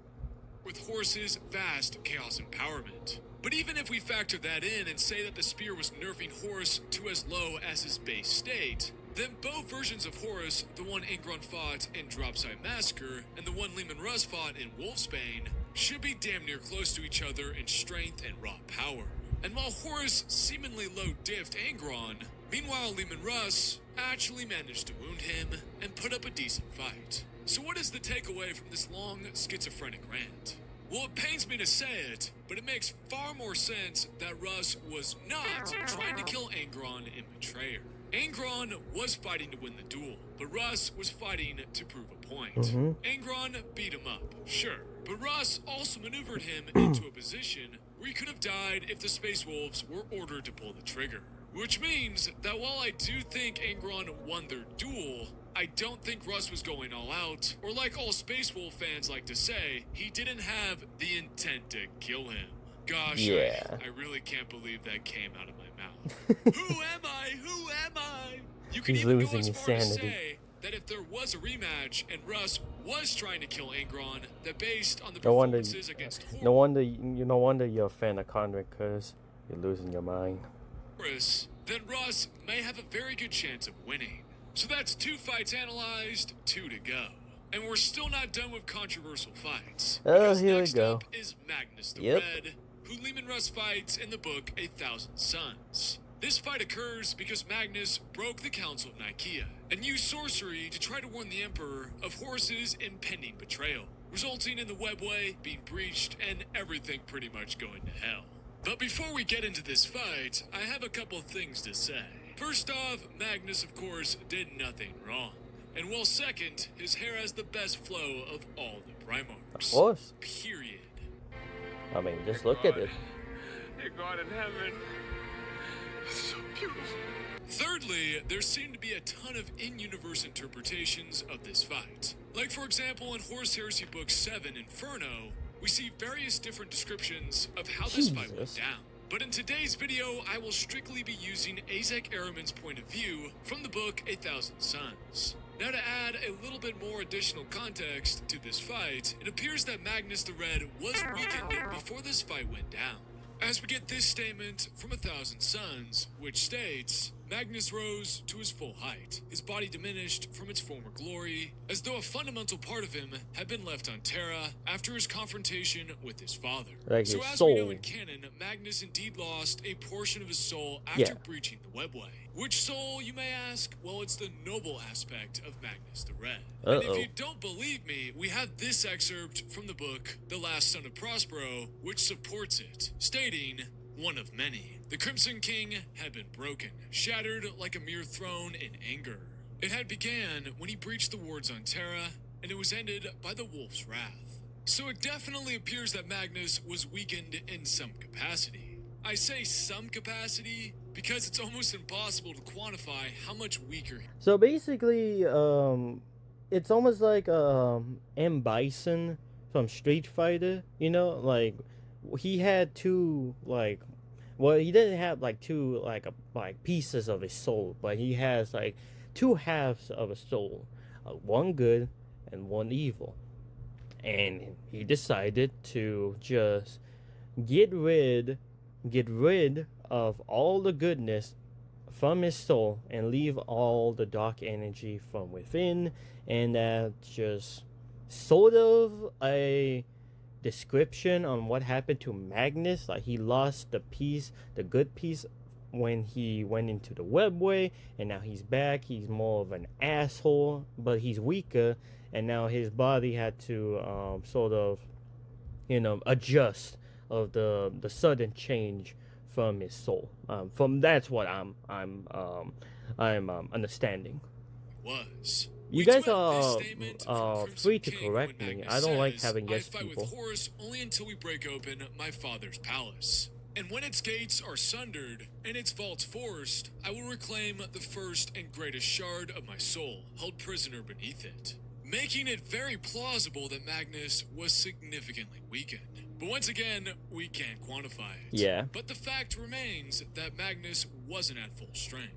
Speaker 2: With Horus's vast chaos empowerment. But even if we factor that in and say that the spear was nerfing Horus to as low as his base state, then both versions of Horus, the one Angron fought in Dropside Massacre and the one Leman Russ fought in Wolfsbane, should be damn near close to each other in strength and raw power. And while Horus seemingly low-diffed Angron, meanwhile Leman Russ actually managed to wound him and put up a decent fight. So what is the takeaway from this long schizophrenic rant? Well, it pains me to say it, but it makes far more sense that Russ was not trying to kill Angron in Betrayer. Angron was fighting to win the duel, but Russ was fighting to prove a point. Angron beat him up, sure, but Russ also maneuvered him into a position where he could have died if the Space Wolves were ordered to pull the trigger. Which means that while I do think Angron won their duel, I don't think Russ was going all out, or like all Space Wolf fans like to say, he didn't have the intent to kill him. Gosh,
Speaker 1: Yeah.
Speaker 2: I really can't believe that came out of my mouth. Who am I? Who am I? You can
Speaker 1: He's
Speaker 2: even go
Speaker 1: losing
Speaker 2: as
Speaker 1: his
Speaker 2: far as
Speaker 1: sanity.
Speaker 2: say that if there was a rematch and Russ was trying to kill Angron, that based on the
Speaker 1: No wonder,
Speaker 2: performances against
Speaker 1: no wonder you're a fan of Conric, because you're losing your mind.
Speaker 2: Horus, then Russ may have a very good chance of winning. So that's 2 fights analyzed, 2 to go. And we're still not done with controversial fights.
Speaker 1: Oh,
Speaker 2: Because
Speaker 1: here we
Speaker 2: next
Speaker 1: go.
Speaker 2: up is Magnus the
Speaker 1: Yep.
Speaker 2: Red, who Leman Russ fights in the book 1,000 Suns. This fight occurs because Magnus broke the Council of Nicaea and used sorcery to try to warn the Emperor of Horus's impending betrayal, resulting in the webway being breached and everything pretty much going to hell. But before we get into this fight, I have a couple things to say. First off, Magnus, of course, did nothing wrong. And well, second, his hair has the best flow of all the Primarchs.
Speaker 1: Of course.
Speaker 2: Period.
Speaker 1: I mean, just look at it.
Speaker 3: Dear God in heaven. It's so beautiful.
Speaker 2: Thirdly, there seem to be a ton of in-universe interpretations of this fight. Like, for example, in Horus Heresy Book 7, Inferno, we see various different descriptions of how this fight went
Speaker 1: Jesus.
Speaker 2: down. But in today's video, I will strictly be using Azek Araman's point of view from the book 1,000 Suns. Now, to add a little bit more additional context to this fight, it appears that Magnus the Red was weakened before this fight went down. As we get this statement from 1,000 Suns, which states, Magnus rose to his full height, his body diminished from its former glory, as though a fundamental part of him had been left on Terra after his confrontation with his father.
Speaker 1: Like
Speaker 2: So
Speaker 1: his
Speaker 2: as we know
Speaker 1: soul.
Speaker 2: in canon, Magnus indeed lost a portion of his soul after
Speaker 1: Yeah.
Speaker 2: breaching the webway. Which soul, you may ask? Well, it's the noble aspect of Magnus the Red. And if
Speaker 1: Uh-oh.
Speaker 2: you don't believe me, we have this excerpt from the book The Last Son of Prospero, which supports it, stating, one of many. The Crimson King had been broken, shattered like a mere throne in anger. It had began when he breached the wards on Terra, and it was ended by the Wolf's wrath. So it definitely appears that Magnus was weakened in some capacity. I say some capacity because it's almost impossible to quantify how much weaker he
Speaker 1: So basically, it's almost like M. Bison from Street Fighter. You know, like he had two well, he didn't have like two like pieces of his soul, but he has like two halves of a soul, one good and one evil, and he decided to just get rid of all the goodness from his soul and leave all the dark energy from within. And that's just sort of a description on what happened to Magnus. Like, he lost the good piece when he went into the webway, and now he's back. He's more of an asshole, but he's weaker, and now his body had to sort of, adjust of the sudden change from his soul. From that's what I'm understanding.
Speaker 2: was.
Speaker 1: You
Speaker 2: We
Speaker 1: guys
Speaker 2: duet this
Speaker 1: are
Speaker 2: statement from
Speaker 1: free
Speaker 2: Crimson
Speaker 1: to
Speaker 2: King
Speaker 1: correct
Speaker 2: when
Speaker 1: me.
Speaker 2: Magnus
Speaker 1: I don't like
Speaker 2: says,
Speaker 1: having
Speaker 2: I
Speaker 1: yes
Speaker 2: fight
Speaker 1: people.
Speaker 2: with Horus only until we break open my father's palace. And when its gates are sundered and its vaults forced, I will reclaim the first and greatest shard of my soul, held prisoner beneath it, making it very plausible that Magnus was significantly weakened. But once again, we can't quantify it.
Speaker 1: Yeah.
Speaker 2: But the fact remains that Magnus wasn't at full strength.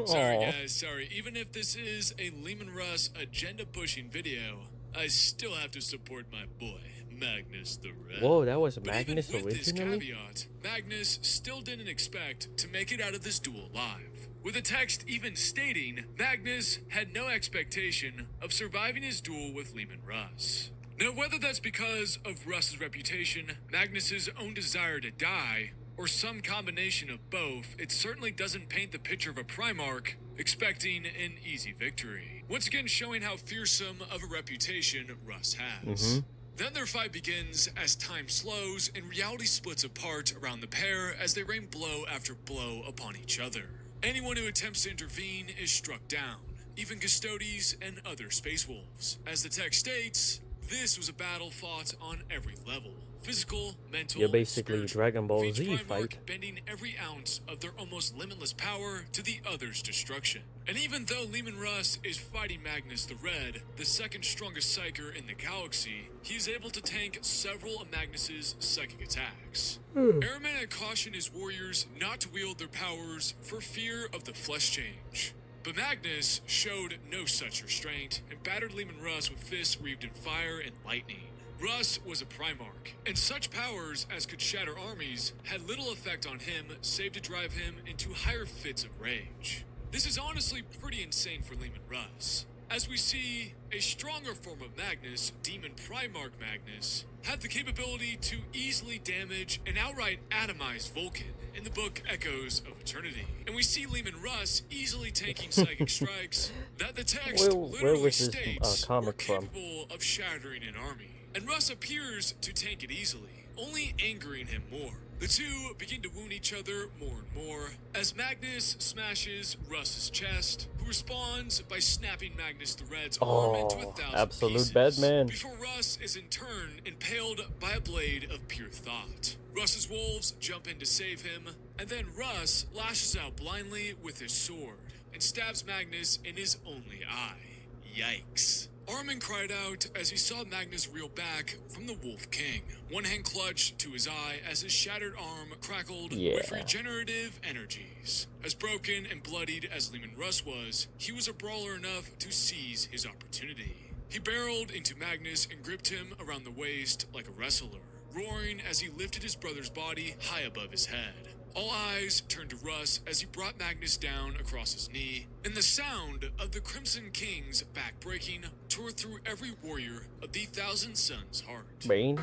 Speaker 2: Sorry
Speaker 1: Aw.
Speaker 2: guys, sorry. Even if this is a Leman Russ agenda-pushing video, I still have to support my boy, Magnus the Red.
Speaker 1: Whoa, that was
Speaker 2: But
Speaker 1: Magnus
Speaker 2: even with
Speaker 1: originally?
Speaker 2: this caveat, Magnus still didn't expect to make it out of this duel alive. With the text even stating Magnus had no expectation of surviving his duel with Leman Russ. Now, whether that's because of Russ's reputation, Magnus's own desire to die, or some combination of both, it certainly doesn't paint the picture of a Primarch expecting an easy victory. Once again showing how fearsome of a reputation Russ has. Then their fight begins as time slows and reality splits apart around the pair as they rain blow after blow upon each other. Anyone who attempts to intervene is struck down, even Custodes and other Space Wolves. As the text states, this was a battle fought on every level. Physical, mental,
Speaker 1: You're basically
Speaker 2: spiritual,
Speaker 1: Dragon Ball
Speaker 2: with each
Speaker 1: Z
Speaker 2: Primarch
Speaker 1: fight.
Speaker 2: bending every ounce of their almost limitless power to the other's destruction. And even though Leman Russ is fighting Magnus the Red, the second strongest Psyker in the galaxy, he is able to tank several of Magnus's psychic attacks. Airman had cautioned his warriors not to wield their powers for fear of the flesh change. But Magnus showed no such restraint and battered Leman Russ with fists wreathed in fire and lightning. Russ was a Primarch, and such powers as could shatter armies had little effect on him save to drive him into higher fits of rage. This is honestly pretty insane for Leman Russ, as we see a stronger form of Magnus, Demon Primarch Magnus, had the capability to easily damage and outright atomize Vulcan in the book Echoes of Eternity. And we see Leman Russ easily taking psychic strikes that the text
Speaker 1: Where
Speaker 2: literally
Speaker 1: was this
Speaker 2: states were
Speaker 1: comic from?
Speaker 2: capable of shattering an army. And Russ appears to tank it easily, only angering him more. The two begin to wound each other more and more as Magnus smashes Russ's chest, who responds by snapping Magnus the Red's arm into 1,000
Speaker 1: absolute
Speaker 2: pieces,
Speaker 1: Batman.
Speaker 2: before Russ is in turn impaled by a blade of pure thought. Russ's wolves jump in to save him, and then Russ lashes out blindly with his sword and stabs Magnus in his only eye. Yikes. Armin cried out as he saw Magnus reel back from the Wolf King, one hand clutched to his eye as his shattered arm crackled with regenerative energies. As broken and bloodied as Leman Russ was, he was a brawler enough to seize his opportunity. He barreled into Magnus and gripped him around the waist like a wrestler, roaring as he lifted his brother's body high above his head. All eyes turned to Russ as he brought Magnus down across his knee, and the sound of the Crimson King's back breaking tore through every warrior of the Thousand Sons' heart.
Speaker 1: Bane?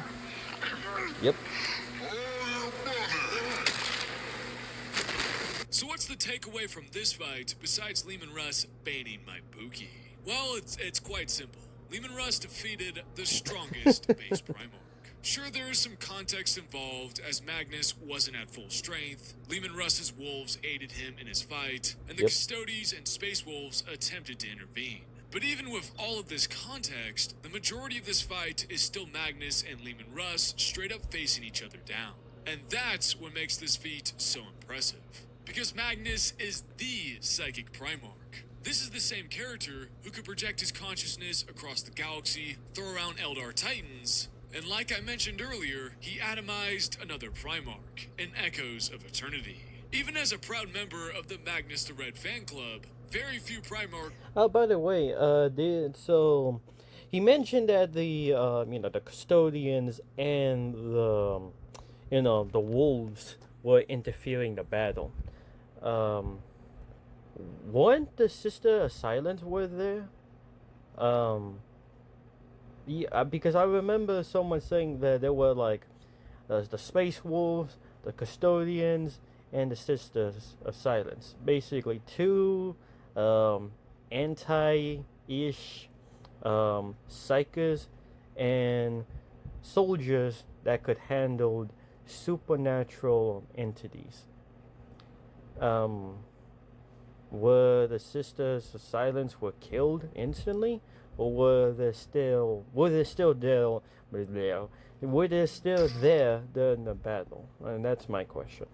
Speaker 1: Yep.
Speaker 2: So what's the takeaway from this fight besides Leman Russ baning my Pookie? Well, it's quite simple. Leman Russ defeated the strongest base Primarch. Sure, there is some context involved, as Magnus wasn't at full strength, Leman Russ's wolves aided him in his fight, and the Custodes and Space Wolves attempted to intervene. But even with all of this context, the majority of this fight is still Magnus and Leman Russ straight up facing each other down. And that's what makes this feat so impressive. Because Magnus is the Psychic Primarch. This is the same character who could project his consciousness across the galaxy, throw around Eldar Titans, and like I mentioned earlier, he atomized another Primarch in Echoes of Eternity. Even as a proud member of the Magnus the Red fan club, very few Primarch...
Speaker 1: Oh, by the way, so he mentioned that the the custodians and the wolves were interfering the battle. Weren't the Sister of Silence were there? Yeah, because I remember someone saying that there were like the Space Wolves, the Custodians, and the Sisters of Silence. Basically, two anti-ish psychers and soldiers that could handle supernatural entities. were the Sisters of Silence were killed instantly, or were they still there? Were they still there during the battle? And that's my question.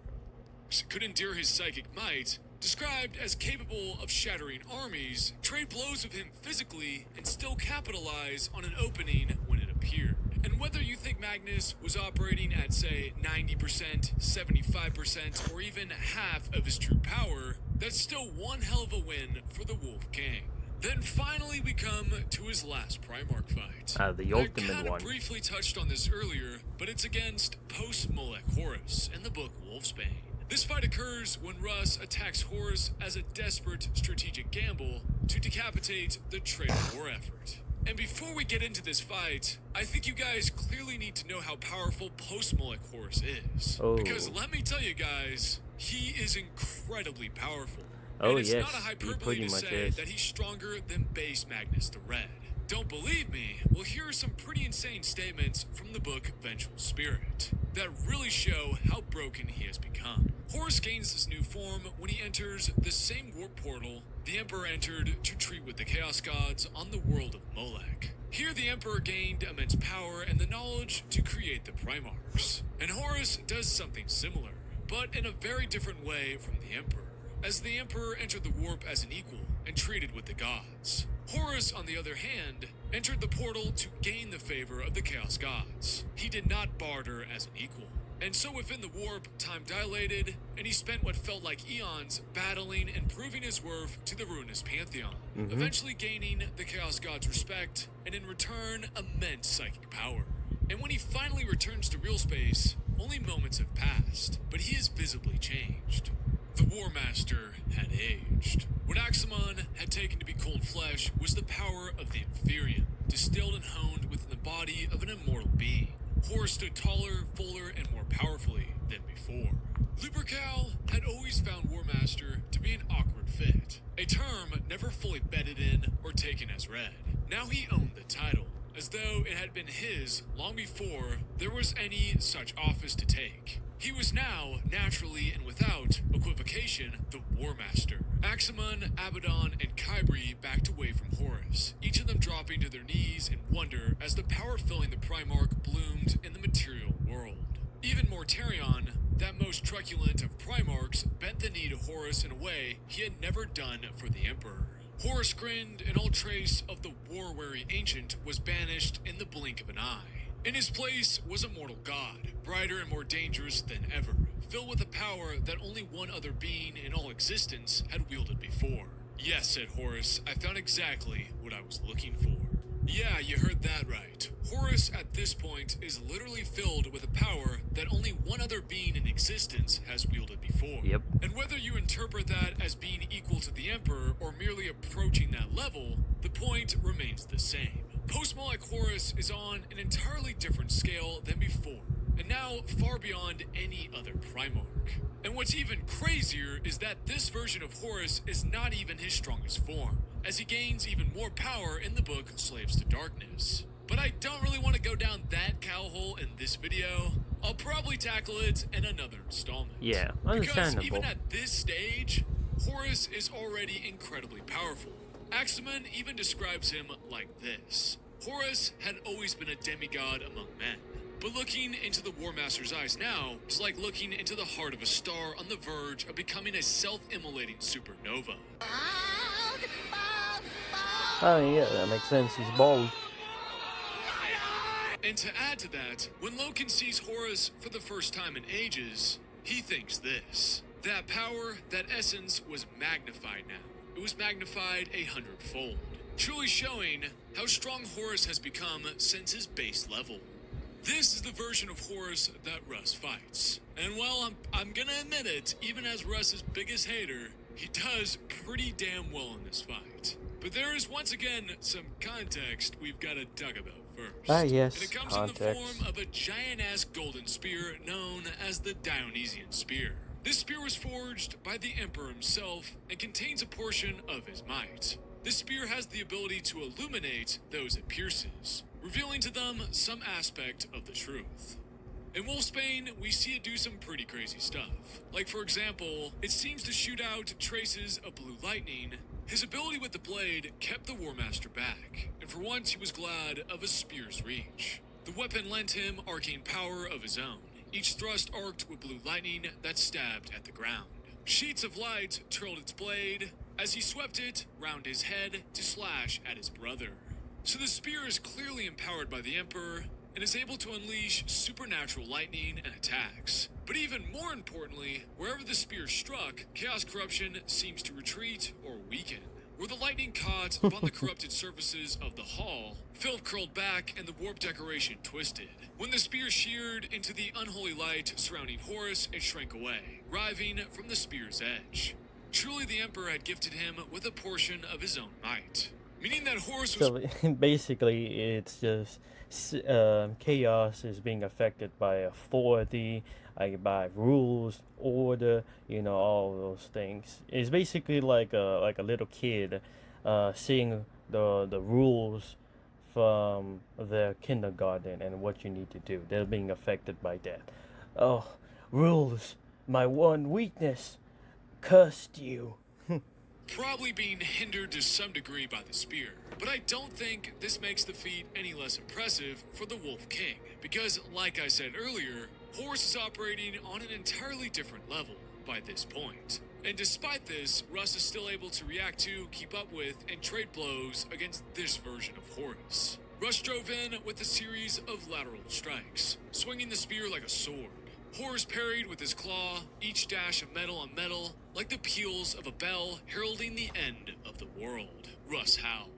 Speaker 2: Could endure his psychic might, described as capable of shattering armies, trade blows with him physically, and still capitalize on an opening when it appeared. And whether you think Magnus was operating at, say, 90%, 75%, or even half of his true power, that's still one hell of a win for the Wolf King. Then finally we come to his last Primarch fight.
Speaker 1: The
Speaker 2: I
Speaker 1: ultimate
Speaker 2: kind
Speaker 1: one.
Speaker 2: of briefly touched on this earlier, but it's against post-Molech Horus in the book Wolfsbane. This fight occurs when Russ attacks Horus as a desperate strategic gamble to decapitate the traitor war effort. And before we get into this fight, I think you guys clearly need to know how powerful post-Molech Horus is.
Speaker 1: Oh.
Speaker 2: Because let me tell you guys, he is incredibly powerful.
Speaker 1: Oh,
Speaker 2: and it's
Speaker 1: yes,
Speaker 2: not a
Speaker 1: he
Speaker 2: hyperbole
Speaker 1: pretty
Speaker 2: to
Speaker 1: much
Speaker 2: say
Speaker 1: is.
Speaker 2: that he's stronger than base Magnus the Red. Don't believe me? Well, here are some pretty insane statements from the book Vengeful Spirit that really show how broken he has become. Horus gains this new form when he enters the same warp portal the Emperor entered to treat with the Chaos Gods on the world of Molech. Here the Emperor gained immense power and the knowledge to create the Primarchs. And Horus does something similar, but in a very different way from the Emperor, as the Emperor entered the warp as an equal and traded with the gods. Horus, on the other hand, entered the portal to gain the favor of the Chaos Gods. He did not barter as an equal. And so within the warp, time dilated, and he spent what felt like eons battling and proving his worth to the ruinous pantheon, eventually gaining the Chaos Gods' respect, and in return, immense psychic power. And when he finally returns to real space, only moments have passed, but he is visibly changed. The War Master had aged. What Axamon had taken to be cold flesh was the power of the Inferium, distilled and honed within the body of an immortal being. Horus stood taller, fuller, and more powerfully than before. Lupercal had always found War Master to be an awkward fit, a term never fully bedded in or taken as read. Now he owned the title, as though it had been his long before there was any such office to take. He was now, naturally and without equivocation, the War Master. Axamon, Abaddon, and Kybri backed away from Horus, each of them dropping to their knees in wonder as the power filling the Primarch bloomed in the material world. Even Mortarion, that most truculent of Primarchs, bent the knee to Horus in a way he had never done for the Emperor. Horus grinned, and all trace of the war-weary ancient was banished in the blink of an eye. In his place was a mortal god, brighter and more dangerous than ever, filled with a power that only one other being in all existence had wielded before. Yes, said Horus, I found exactly what I was looking for. Yeah, you heard that right. Horus at this point is literally filled with a power that only one other being in existence has wielded before.
Speaker 1: Yep.
Speaker 2: And whether you interpret that as being equal to the Emperor or merely approaching that level, the point remains the same. Post-Molech Horus is on an entirely different scale than before, and now far beyond any other Primarch. And what's even crazier is that this version of Horus is not even his strongest form, as he gains even more power in the book Slaves to Darkness. But I don't really want to go down that cow hole in this video. I'll probably tackle it in another installment.
Speaker 1: Yeah,
Speaker 2: Because
Speaker 1: understandable.
Speaker 2: even at this stage, Horus is already incredibly powerful. Axamon even describes him like this. Horus had always been a demigod among men, but looking into the War Master's eyes now is like looking into the heart of a star on the verge of becoming a self-immolating supernova.
Speaker 1: Oh yeah, that makes sense. He's bald.
Speaker 2: And to add to that, when Loken sees Horus for the first time in ages, he thinks this. That power, that essence, was magnified now. It was magnified 100-fold, truly showing how strong Horus has become since his base level. This is the version of Horus that Russ fights. And while I'm gonna admit it, even as Russ's biggest hater, he does pretty damn well in this fight. But there is once again some context we've got to dug about first.
Speaker 1: Ah, yes,
Speaker 2: And it comes
Speaker 1: context.
Speaker 2: in the form of a giant-ass golden spear known as the Dionysian Spear. This spear was forged by the Emperor himself and contains a portion of his might. This spear has the ability to illuminate those it pierces, revealing to them some aspect of the truth. In Wolfsbane, we see it do some pretty crazy stuff. Like, for example, it seems to shoot out traces of blue lightning. His ability with the blade kept the War Master back, and for once he was glad of a spear's reach. The weapon lent him arcane power of his own, each thrust arced with blue lightning that stabbed at the ground. Sheets of light trailed its blade as he swept it round his head to slash at his brother. So the spear is clearly empowered by the Emperor, and is able to unleash supernatural lightning and attacks. But even more importantly, wherever the spear struck, Chaos Corruption seems to retreat or weaken. Where the lightning caught upon the corrupted surfaces of the hall, filth curled back and the warp decoration twisted. When the spear sheared into the unholy light surrounding Horus, it shrank away, writhing from the spear's edge. Truly the Emperor had gifted him with a portion of his own might. Meaning that Horus was...
Speaker 1: So basically, it's just chaos is being affected by authority, like by rules, order, all those things. It's basically like a little kid seeing the rules from their kindergarten and what you need to do. They're being affected by that. Oh, rules, my one weakness. Cursed you.
Speaker 2: Probably being hindered to some degree by the spear. But I don't think this makes the feat any less impressive for the Wolf King, because, like I said earlier, Horus is operating on an entirely different level by this point. And despite this, Russ is still able to react to, keep up with, and trade blows against this version of Horus. Russ drove in with a series of lateral strikes, swinging the spear like a sword. Horus parried with his claw, each dash of metal on metal, like the peals of a bell heralding the end of the world. Russ howled.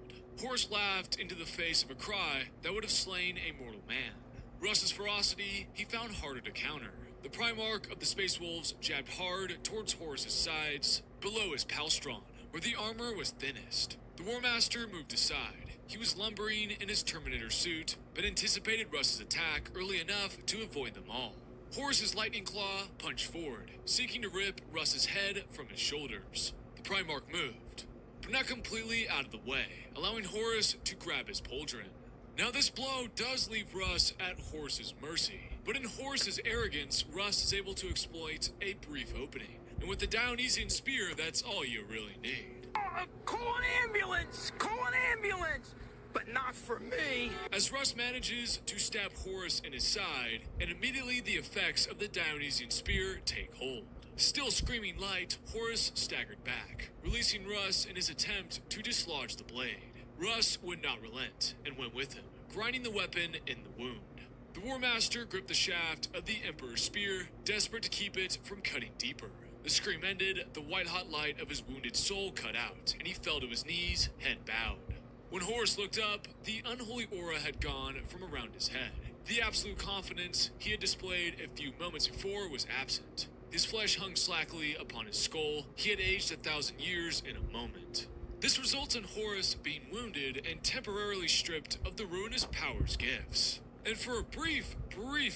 Speaker 2: Horus laughed into the face of a cry that would have slain a mortal man. Russ's ferocity he found harder to counter. The Primarch of the Space Wolves jabbed hard towards Horus's sides, below his palstron, where the armor was thinnest. The War Master moved aside. He was lumbering in his Terminator suit, but anticipated Russ's attack early enough to avoid them all. Horus's lightning claw punched forward, seeking to rip Russ's head from his shoulders. The Primarch moved, but not completely out of the way, allowing Horus to grab his pauldron. Now this blow does leave Russ at Horus's mercy, but in Horus's arrogance, Russ is able to exploit a brief opening. And with the Dionysian spear, that's all you really need.
Speaker 3: Call an ambulance! Call an ambulance! But not for me!
Speaker 2: As Russ manages to stab Horus in his side, and immediately the effects of the Dionysian spear take hold. Still screaming light, Horus staggered back, releasing Russ in his attempt to dislodge the blade. Russ would not relent, and went with him, grinding the weapon in the wound. The War Master gripped the shaft of the Emperor's spear, desperate to keep it from cutting deeper. The scream ended, the white-hot light of his wounded soul cut out, and he fell to his knees, head bowed. When Horus looked up, the unholy aura had gone from around his head. The absolute confidence he had displayed a few moments before was absent. His flesh hung slackly upon his skull. He had aged 1,000 years in a moment. This results in Horus being wounded and temporarily stripped of the ruinous power's gifts. And for a brief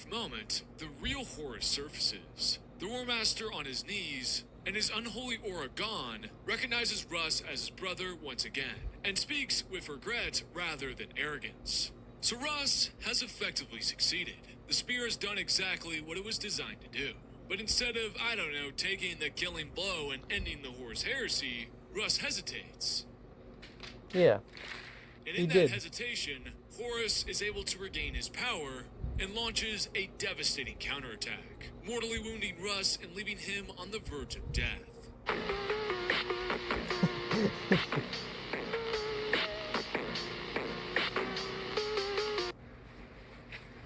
Speaker 2: moment, the real Horus surfaces. The War Master on his knees, and his unholy aura gone, recognizes Russ as his brother once again, and speaks with regret rather than arrogance. So Russ has effectively succeeded. The spear has done exactly what it was designed to do. But instead of, taking the killing blow and ending the Horus heresy, Russ hesitates.
Speaker 1: Yeah,
Speaker 2: And in that hesitation, Horus is able to regain his power and launches a devastating counterattack, mortally wounding Russ and leaving him on the verge of death.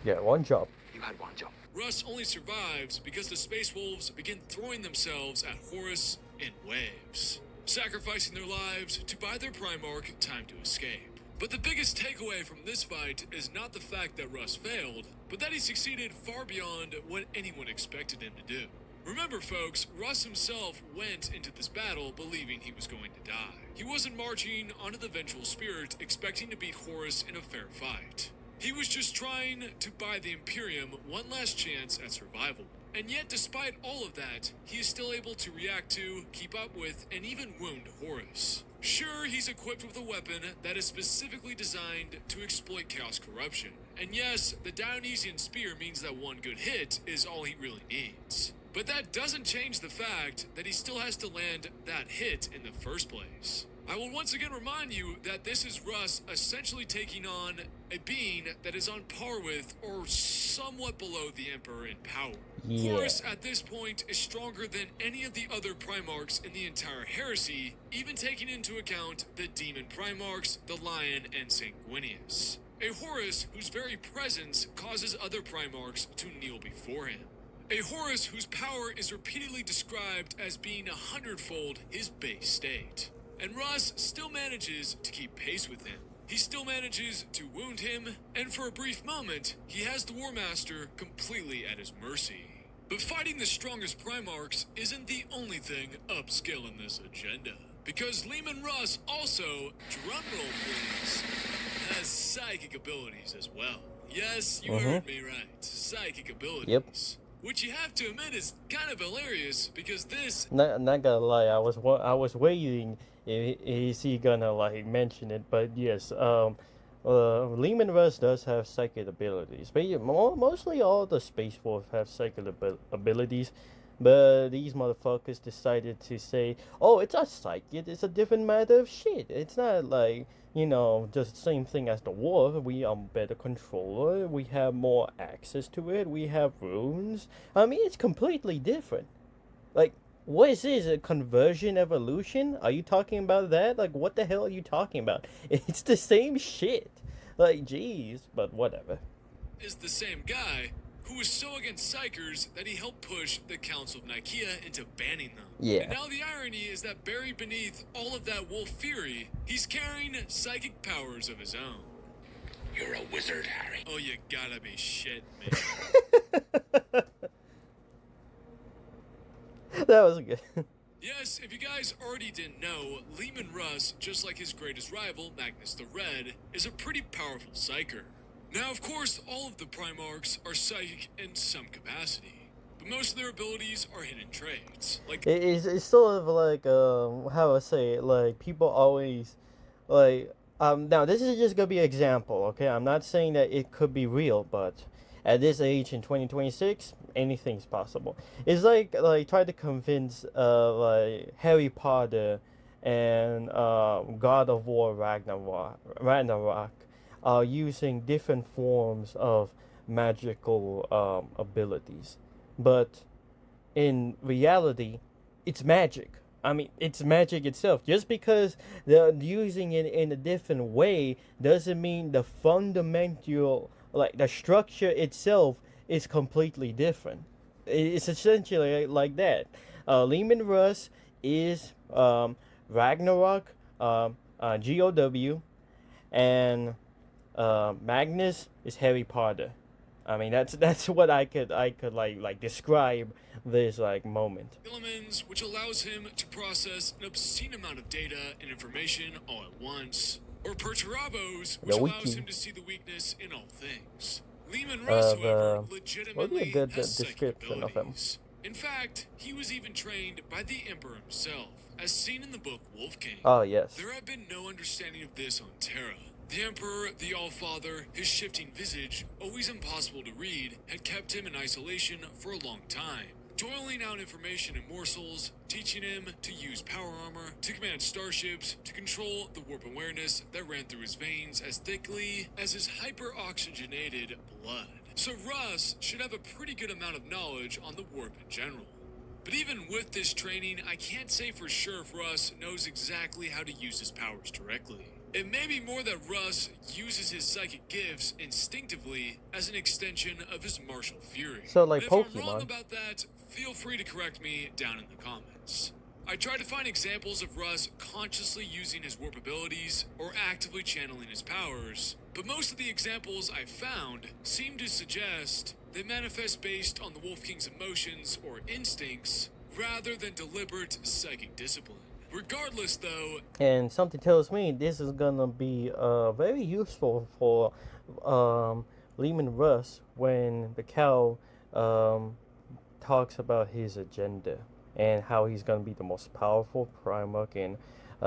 Speaker 1: Yeah, one job.
Speaker 3: You had one job.
Speaker 2: Russ only survives because the Space Wolves begin throwing themselves at Horus in waves, sacrificing their lives to buy their Primarch time to escape. But the biggest takeaway from this fight is not the fact that Russ failed, but that he succeeded far beyond what anyone expected him to do. Remember, folks, Russ himself went into this battle believing he was going to die. He wasn't marching onto the Vengeful Spirit expecting to beat Horus in a fair fight. He was just trying to buy the Imperium one last chance at survival. And yet, despite all of that, he is still able to react to, keep up with, and even wound Horus. Sure, he's equipped with a weapon that is specifically designed to exploit chaos corruption. And yes, the Dionysian spear means that one good hit is all he really needs. But that doesn't change the fact that he still has to land that hit in the first place. I will once again remind you that this is Russ essentially taking on a being that is on par with or somewhat below the Emperor in power.
Speaker 1: Yeah.
Speaker 2: Horus at this point is stronger than any of the other Primarchs in the entire heresy, even taking into account the Demon Primarchs, the Lion, and Sanguinius. A Horus whose very presence causes other Primarchs to kneel before him. A Horus whose power is repeatedly described as being 100-fold his base state. And Russ still manages to keep pace with him. He still manages to wound him, and for a brief moment, he has the War Master completely at his mercy. But fighting the strongest Primarchs isn't the only thing upscale in this agenda. Because Leman Russ also, drumroll please, has psychic abilities as well. Yes, you heard me right. Psychic abilities.
Speaker 1: Yep.
Speaker 2: Which you have to admit is kind of hilarious because this
Speaker 1: Not gonna lie, I was waiting. Is he gonna like mention it? But yes, Leman Russ does have psychic abilities. But yeah, mostly all the Space Wolves have psychic abilities. But these motherfuckers decided to say, "Oh, it's not psychic. It's a different matter of shit. It's not like." Just the same thing as the wolf. We are better controller. We have more access to it. We have runes. I mean, it's completely different. Like, what is this? A conversion evolution? Are you talking about that? Like, what the hell are you talking about? It's the same shit. Like, jeez, but whatever.
Speaker 2: is the same guy who was so against Psychers that he helped push the Council of Nicaea into banning them.
Speaker 1: Yeah.
Speaker 2: And now the irony is that buried beneath all of that wolf fury, he's carrying psychic powers of his own.
Speaker 3: You're a wizard, Harry.
Speaker 2: Oh, you gotta be shitting me.
Speaker 1: That was good.
Speaker 2: Yes, if you guys already didn't know, Leman Russ, just like his greatest rival, Magnus the Red, is a pretty powerful Psyker. Now, of course, all of the Primarchs are psychic in some capacity, but most of their abilities are hidden traits. Like,
Speaker 1: It's sort of like, how I say it, like, people always, like, now this is just gonna be an example, okay? I'm not saying that it could be real, but at this age in 2026, anything's possible. It's like try to convince, like, Harry Potter and, God of War Ragnarok are using different forms of magical, abilities. But in reality, it's magic. I mean, it's magic itself. Just because they're using it in a different way doesn't mean the fundamental, like, the structure itself is completely different. It's essentially like that. Leman Russ is Ragnarok, GOW, and Magnus is Harry Potter. I mean, that's what I could like describe this like moment.
Speaker 2: Elements, which allows him to process an obscene amount of data and information all at once, or Perturabos, which allows him to see the weakness in all things. Leman Russ, however, legitimately
Speaker 1: good
Speaker 2: has psychic
Speaker 1: description of him.
Speaker 2: abilities. In fact, he was even trained by the Emperor himself, as seen in the book Wolf King.
Speaker 1: Oh yes.
Speaker 2: There had been no understanding of this on Terra. The Emperor, the Allfather, his shifting visage, always impossible to read, had kept him in isolation for a long time, doling out information in morsels, teaching him to use power armor, to command starships, to control the warp awareness that ran through his veins as thickly as his hyper-oxygenated blood. So Russ should have a pretty good amount of knowledge on the warp in general. But even with this training, I can't say for sure if Russ knows exactly how to use his powers directly. It may be more that Russ uses his psychic gifts instinctively as an extension of his martial fury.
Speaker 1: So like
Speaker 2: And if I'm wrong
Speaker 1: Pokemon.
Speaker 2: about that, feel free to correct me down in the comments. I tried to find examples of Russ consciously using his warp abilities or actively channeling his powers, but most of the examples I found seem to suggest they manifest based on the Wolf King's emotions or instincts rather than deliberate psychic discipline. Regardless, though,
Speaker 1: And something tells me this is gonna be very useful for Leman Russ when the cow talks about his agenda and how he's gonna be the most powerful Primarch in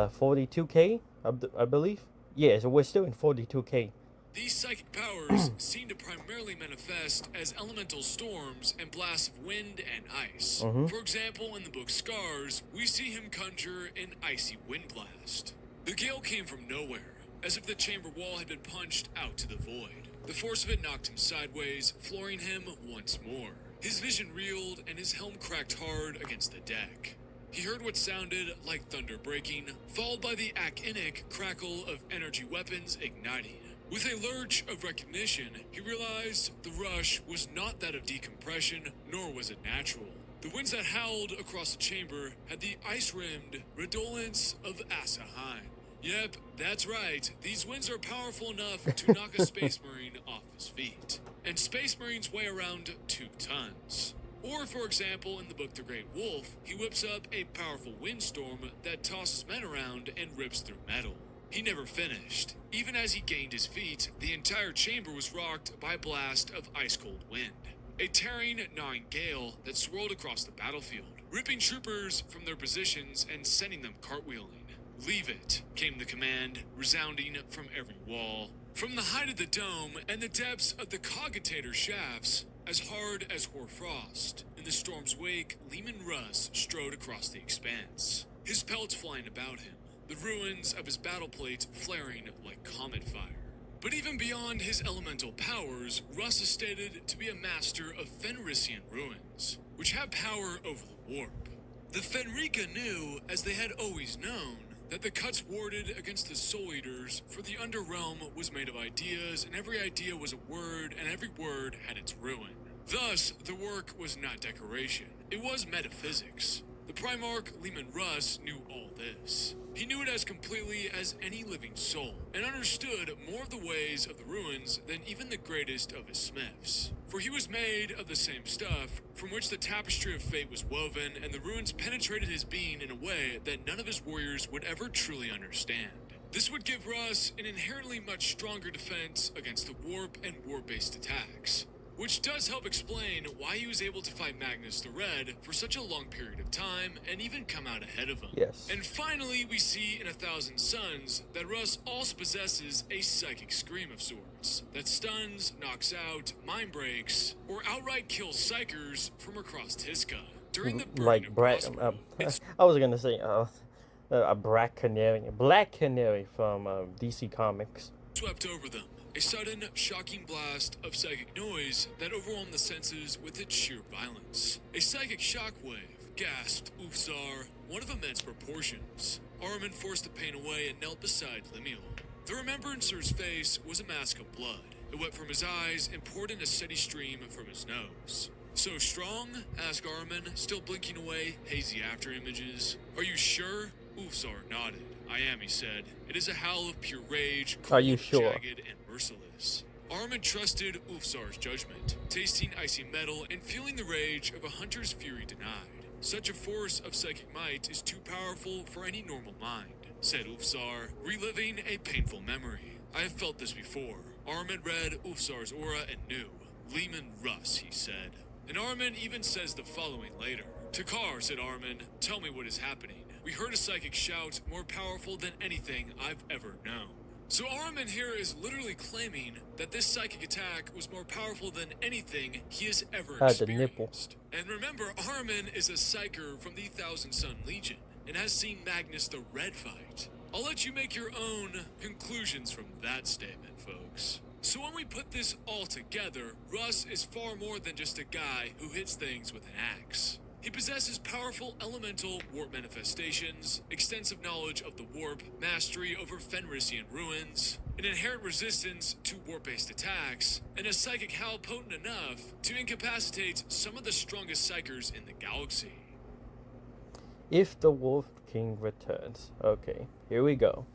Speaker 1: 42k, I believe. Yeah, so we're still in 42k.
Speaker 2: These psychic powers seem to primarily manifest as elemental storms and blasts of wind and ice. For example, in the book Scars, we see him conjure an icy wind blast. The gale came from nowhere, as if the chamber wall had been punched out to the void. The force of it knocked him sideways, flooring him once more. His vision reeled and his helm cracked hard against the deck. He heard what sounded like thunder breaking, followed by the actinic crackle of energy weapons igniting. With a lurch of recognition, he realized the rush was not that of decompression, nor was it natural. The winds that howled across the chamber had the ice-rimmed redolence of Asaheim. Yep, that's right. These winds are powerful enough to knock a Space Marine off his feet. And Space Marines weigh around 2 tons. Or, for example, in the book The Great Wolf, he whips up a powerful windstorm that tosses men around and rips through metal. He never finished. Even as he gained his feet, the entire chamber was rocked by a blast of ice-cold wind. A tearing, gnawing gale that swirled across the battlefield, ripping troopers from their positions and sending them cartwheeling. "Leave it," came the command, resounding from every wall. From the height of the dome and the depths of the cogitator shafts, as hard as hoarfrost, in the storm's wake, Leman Russ strode across the expanse, his pelts flying about him, the ruins of his battle plate flaring like comet fire. But even beyond his elemental powers, Russ is stated to be a master of Fenrisian ruins, which have power over the warp. The Fenrika knew, as they had always known, that the cuts warded against the Soul Eaters, for the Underrealm was made of ideas, and every idea was a word, and every word had its ruin. Thus, the work was not decoration. It was metaphysics. The Primarch Leman Russ knew all this. He knew it as completely as any living soul, and understood more of the ways of the ruins than even the greatest of his smiths. For he was made of the same stuff from which the tapestry of fate was woven, and the ruins penetrated his being in a way that none of his warriors would ever truly understand. This would give Russ an inherently much stronger defense against the warp and warp-based attacks, which does help explain why he was able to fight Magnus the Red for such a long period of time and even come out ahead of him.
Speaker 1: Yes.
Speaker 2: And finally, we see in A Thousand Suns that Russ also possesses a psychic scream of sorts that stuns, knocks out, mind breaks, or outright kills psychers from across Tiska. During the burning
Speaker 1: Like
Speaker 2: of
Speaker 1: Black.
Speaker 2: Prospero, it's
Speaker 1: I was gonna say a Black Canary from DC Comics.
Speaker 2: swept over them. A sudden, shocking blast of psychic noise that overwhelmed the senses with its sheer violence. A psychic shockwave, gasped Ufzar, one of immense proportions. Armin forced the pain away and knelt beside Lemuel. The Remembrancer's face was a mask of blood. It went from his eyes and poured in a steady stream from his nose. "So strong?" asked Armin, still blinking away hazy after images. "Are you sure?" Ufzar nodded. "I am," he said. "It is a howl of pure rage,
Speaker 1: Are you
Speaker 2: cold,
Speaker 1: sure?
Speaker 2: jagged, and merciless." Armin trusted Ufzar's judgment, tasting icy metal and feeling the rage of a hunter's fury denied. "Such a force of psychic might is too powerful for any normal mind," said Ufzar, reliving a painful memory. "I have felt this before." Armin read Ufzar's aura and knew. "Leman Russ," he said. And Armin even says the following later. "Takar," said Armin, "tell me what is happening. We heard a psychic shout more powerful than anything I've ever known." So Armin here is literally claiming that this psychic attack was more powerful than anything he has ever
Speaker 1: Had the nipple.
Speaker 2: experienced. And remember, Armin is a psyker from the Thousand Sun Legion and has seen Magnus the Red fight. I'll let you make your own conclusions from that statement, folks. So when we put this all together, Russ is far more than just a guy who hits things with an axe. He possesses powerful elemental warp manifestations, extensive knowledge of the warp, mastery over Fenrisian ruins, an inherent resistance to warp-based attacks, and a psychic howl potent enough to incapacitate some of the strongest psychers in the galaxy.
Speaker 1: If the Wolf King returns. Okay, here we go.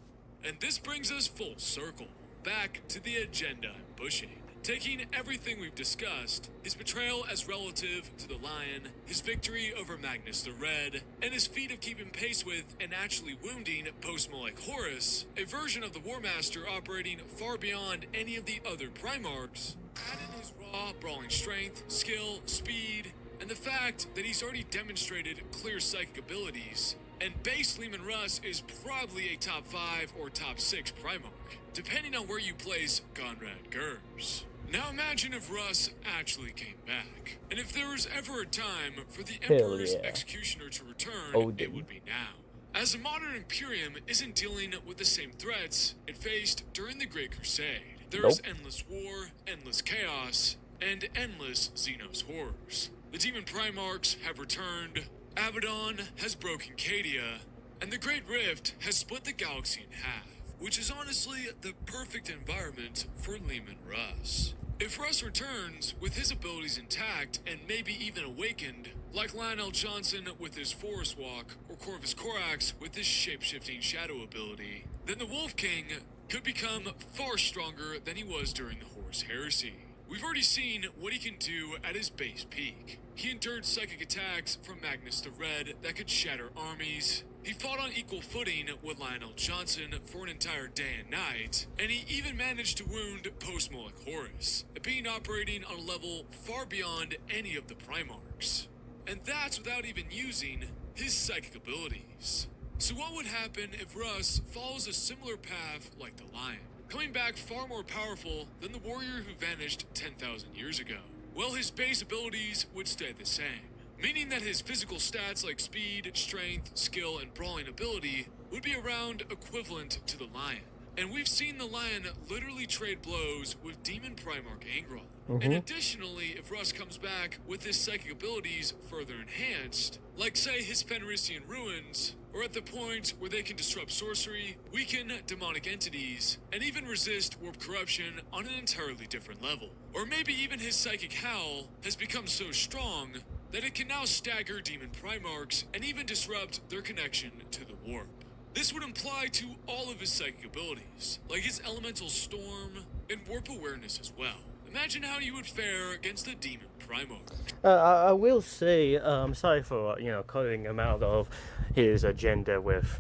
Speaker 2: And this brings us full circle, back to the agenda and bushing. Taking everything we've discussed, his betrayal as relative to the Lion, his victory over Magnus the Red, and his feat of keeping pace with and actually wounding post-Molech Horus, a version of the War Master operating far beyond any of the other Primarchs, add in his raw, brawling strength, skill, speed, and the fact that he's already demonstrated clear psychic abilities, and base Leman Russ is probably a top 5 or top 6 Primarch, depending on where you place Conrad Gers. Now imagine if Russ actually came back, and if there was ever a time for the Emperor's
Speaker 1: yeah.
Speaker 2: Executioner to return,
Speaker 1: Odin.
Speaker 2: it would be now. As the modern Imperium isn't dealing with the same threats it faced during the Great Crusade, there's endless war, endless chaos, and endless Xenos horrors. The Demon Primarchs have returned, Abaddon has broken Cadia, and the Great Rift has split the galaxy in half, which is honestly the perfect environment for Leman Russ. If Russ returns with his abilities intact and maybe even awakened, like Lionel Johnson with his Forest Walk or Corvus Corax with his shape-shifting shadow ability, then the Wolf King could become far stronger than he was during the Horus Heresy. We've already seen what he can do at his base peak. He endured psychic attacks from Magnus the Red that could shatter armies. He fought on equal footing with Lionel Johnson for an entire day and night, and he even managed to wound Post-Moloch Horus, being operating on a level far beyond any of the Primarchs. And that's without even using his psychic abilities. So what would happen if Russ follows a similar path like the Lion, coming back far more powerful than the warrior who vanished 10,000 years ago? Well, his base abilities would stay the same, meaning that his physical stats like speed, strength, skill, and brawling ability would be around equivalent to the Lion. And we've seen the Lion literally trade blows with Demon Primarch Angron. And additionally, if Russ comes back with his psychic abilities further enhanced, like say his Fenrisian ruins, or at the point where they can disrupt sorcery, weaken demonic entities, and even resist warp corruption on an entirely different level. Or maybe even his psychic howl has become so strong that it can now stagger Demon Primarchs and even disrupt their connection to the warp. This would apply to all of his psychic abilities, like his elemental storm and warp awareness as well. Imagine how you would fare against the Demon Primarch.
Speaker 1: I will say, sorry for cutting him out of his agenda with,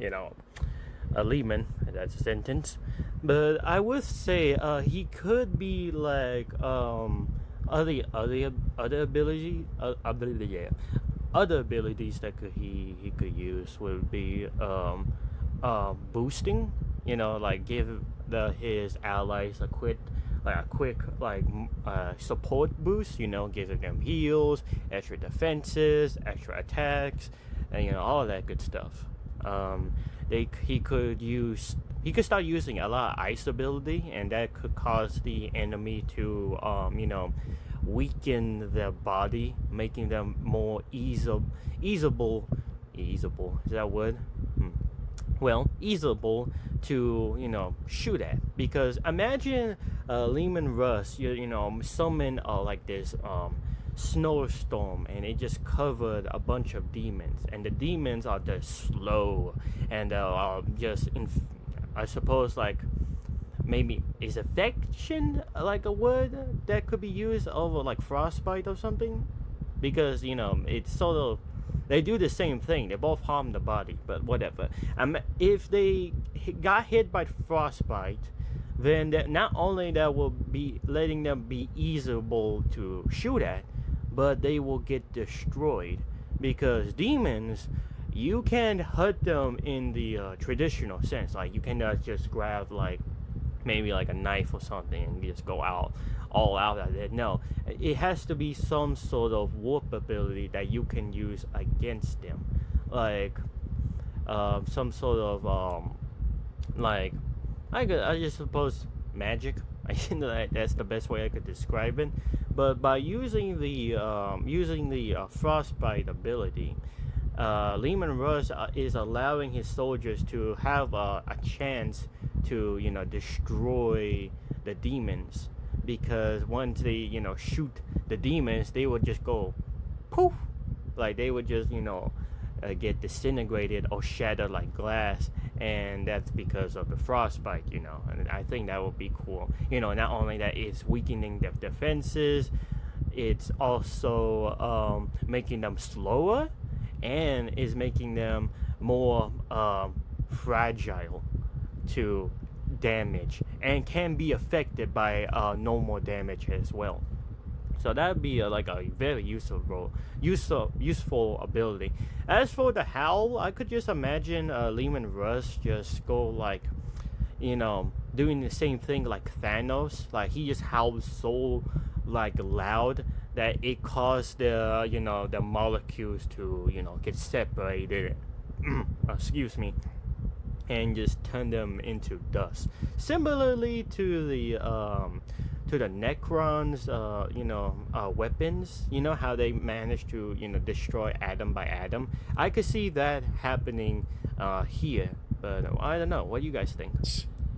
Speaker 1: a Leman. That's a sentence, but I would say he could be like other ability other abilities that he could use would be boosting. Like give his allies a quick support boost. Giving them heals, extra defenses, extra attacks, and all that good stuff. He could start using a lot of ice ability, and that could cause the enemy to weaken their body, making them more easable. Is that a word? Well, easable to shoot at, because imagine Leman Russ summon like this snowstorm, and it just covered a bunch of demons, and the demons are just slow, and just I suppose like maybe is affection like a word that could be used over like frostbite or something, because it's sort of, they do the same thing, they both harm the body, but whatever. If they got hit by frostbite, then that not only that will be letting them be easable to shoot at, but they will get destroyed, because demons, you can't hurt them in the traditional sense. Like you cannot just grab like maybe like a knife or something and just go all out at it. No, it has to be some sort of warp ability that you can use against them, like some sort of like I just suppose magic. I think that's the best way I could describe it. But by using the frostbite ability, Leman Russ is allowing his soldiers to have a chance to destroy the demons, because once they shoot the demons, they would just go poof, like they would just get disintegrated or shattered like glass, and that's because of the frostbite. And I think that would be cool. Not only that it's weakening their defenses, it's also making them slower, and is making them more fragile to damage, and can be affected by normal damage as well. So that'd be like a very useful ability. As for the howl, I could just imagine Leman Russ just go like, doing the same thing like Thanos. Like he just howls so like loud that it caused the molecules to get separated. Excuse me. And just turn them into dust. Similarly to the Necrons, weapons. You know how they managed to destroy atom by atom. I could see that happening here, but I don't know. What do you guys think?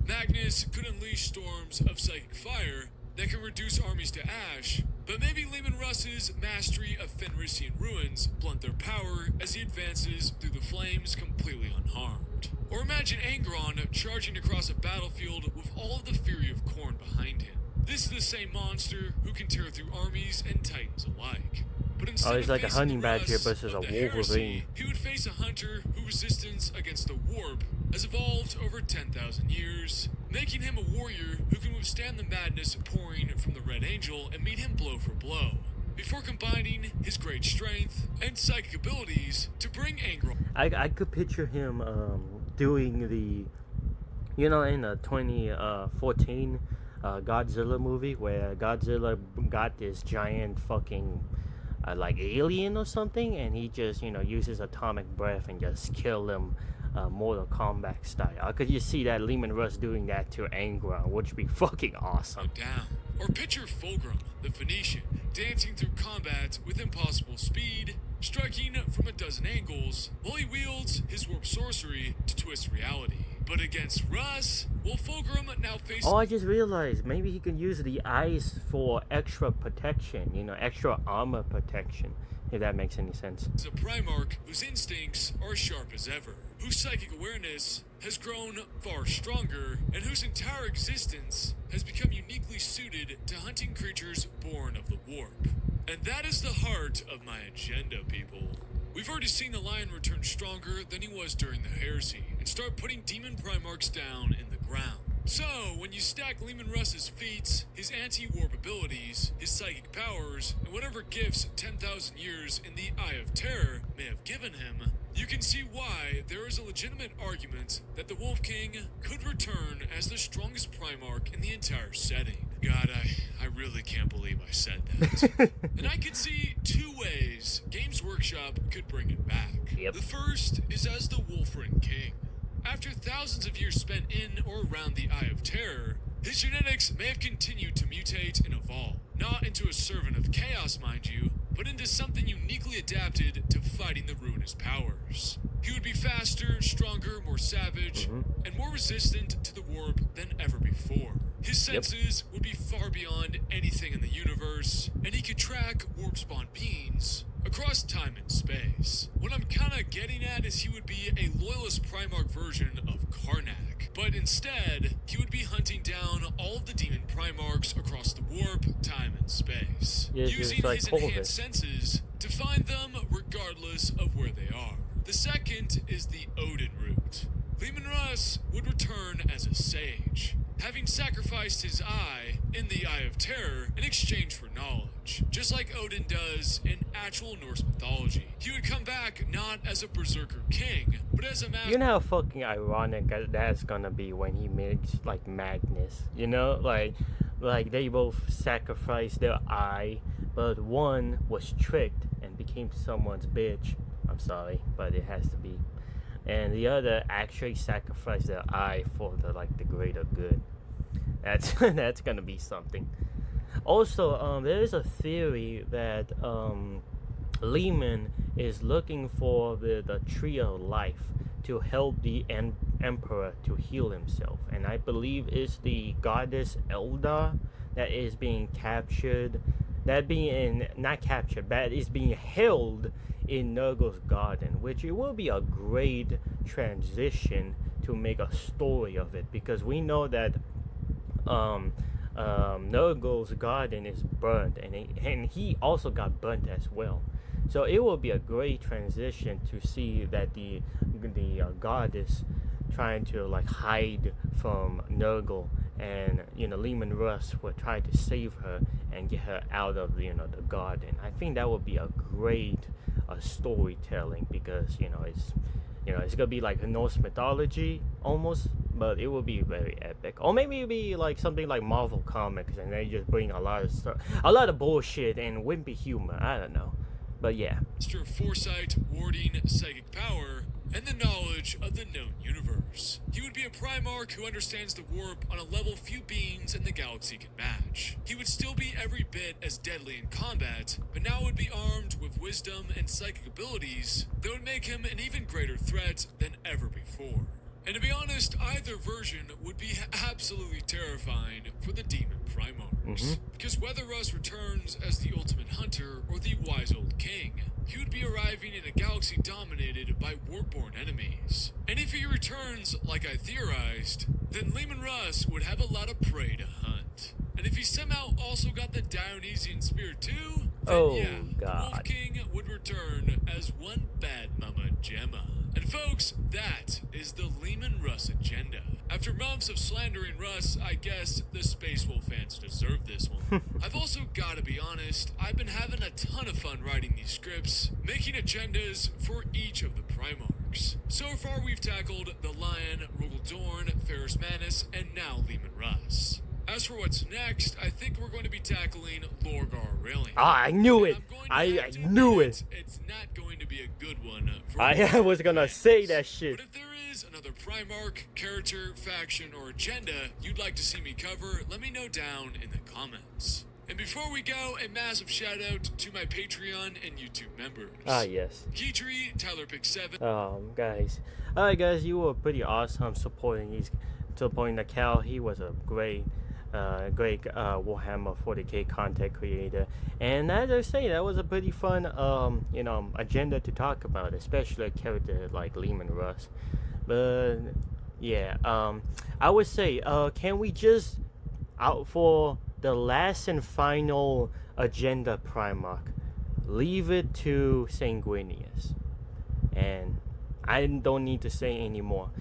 Speaker 2: Magnus could unleash storms of psychic fire that can reduce armies to ash, but maybe Leman Russ's mastery of Fenrisian ruins blunt their power as he advances through the flames completely unharmed. Or imagine Angron charging across a battlefield with all of the fury of Khorne behind him. This is the same monster who can tear through armies and titans alike. But instead
Speaker 1: it's like a honey badger versus a Wolverine.
Speaker 2: He would face a hunter whose resistance against the warp has evolved over 10,000 years, making him a warrior who can withstand the madness pouring from the Red Angel and meet him blow for blow, before combining his great strength and psychic abilities to bring Angron.
Speaker 1: I could picture him doing the, in the 2014 Godzilla movie where Godzilla got this giant fucking like alien or something, and he just uses atomic breath and just kill him Mortal Kombat style. I could just see that Leman Russ doing that to Angron, which would be fucking awesome.
Speaker 2: Down. Or picture Fulgrim, the Phoenician, dancing through combat with impossible speed, striking from a dozen angles, while he wields his warp sorcery to twist reality. But against Russ, well, Fulgrim now faces...
Speaker 1: Oh, I just realized maybe he can use the ice for extra protection, extra armor protection, if that makes any sense.
Speaker 2: A Primarch whose instincts are as sharp as ever, whose psychic awareness has grown far stronger, and whose entire existence has become uniquely suited to hunting creatures born of the warp. And that is the heart of my agenda, people. We've already seen the Lion return stronger than he was during the Heresy, and start putting demon Primarchs down in the ground. So, when you stack Leman Russ's feats, his anti-warp abilities, his psychic powers, and whatever gifts 10,000 years in the Eye of Terror may have given him, you can see why there is a legitimate argument that the Wolf King could return as the strongest Primarch in the entire setting. God, I really can't believe I said that. And I could see two ways Games Workshop could bring it back.
Speaker 1: Yep.
Speaker 2: The first is as the Wolfren King. After thousands of years spent in or around the Eye of Terror, his genetics may have continued to mutate and evolve. Not into a servant of chaos, mind you, but into something uniquely adapted to fighting the ruinous powers. He would be faster, stronger, more savage, and more resistant to the warp than ever before. His senses would be far beyond anything in the universe, and he could track warp-spawn beings across time and space. What I'm kinda getting at is he would be a loyalist Primarch version of Karnak, but instead, he would be hunting down all of the demon Primarchs across the warp, time, and space, using
Speaker 1: like
Speaker 2: his enhanced senses to find them regardless of where they are. The second is the Odin route. Leman Russ would return as a sage, having sacrificed his eye in the Eye of Terror in exchange for knowledge, just like Odin does in actual Norse mythology. He would come back not as a berserker king, but as a master.
Speaker 1: You know how fucking ironic that's gonna be when he meets like Magnus, like they both sacrificed their eye, but one was tricked and became someone's bitch. I'm sorry, but it has to be. And the other actually sacrificed their eye for the greater good. That's gonna be something. Also, there is a theory that Leman is looking for the tree of life to help the emperor to heal himself, and I believe it's the goddess Eldar that is being captured. That being not captured, but is being held in Nurgle's garden, which it will be a great transition to make a story of it, because we know that Nurgle's garden is burnt, and he also got burnt as well. So it will be a great transition to see that the goddess trying to hide from Nurgle and Leman Russ will try to save her and get her out of the garden. I think that would be a great storytelling, because it's gonna be like a Norse mythology almost, but it will be very epic. Or maybe it'll be like something like Marvel Comics, and they just bring a lot of stuff, a lot of bullshit and wimpy humor. I don't know, but yeah.
Speaker 2: Mr. Foresight, warding, psychic power, and the knowledge of the known universe. He would be a Primarch who understands the warp on a level few beings in the galaxy can match. He would still be every bit as deadly in combat, but now would be armed with wisdom and psychic abilities that would make him an even greater threat than ever before. And to be honest, either version would be absolutely terrifying for the Demon Primarchs. Because whether Russ returns as the ultimate hunter or the wise old king, he would be arriving in a galaxy dominated by warp-born enemies. And if he returns like I theorized, then Leman Russ would have a lot of prey to hunt. And if he somehow also got the Dionysian spirit too, then the Wolf King would return as one bad mama Gemma. And folks, that is the Leman Russ agenda. After months of slandering Russ, I guess the Space Wolf fans deserve this one. I've also got to be honest, I've been having a ton of fun writing these scripts, making agendas for each of the Primarchs. So far we've tackled the Lion, Rogel Dorn, Ferrus Manus, and now Leman Russ. As for what's next, I think we're going to be tackling Lorgar Aurelian.
Speaker 1: I knew it. I knew it.
Speaker 2: It's not going to be a good one.
Speaker 1: I was gonna say that shit.
Speaker 2: But if there is another Primarch, character, faction, or agenda you'd like to see me cover, let me know down in the comments. And before we go, a massive shout out to my Patreon and YouTube members.
Speaker 1: Yes.
Speaker 2: Keytree, Tyler Pick 7.
Speaker 1: Guys. Alright guys, you were pretty awesome supporting the Cal. He was a great Warhammer 40k content creator, and as I say, that was a pretty fun agenda to talk about, especially a character like Leman Russ. But yeah, I would say, can we just out for the last and final agenda Primarch, leave it to Sanguinius, and I don't need to say anymore.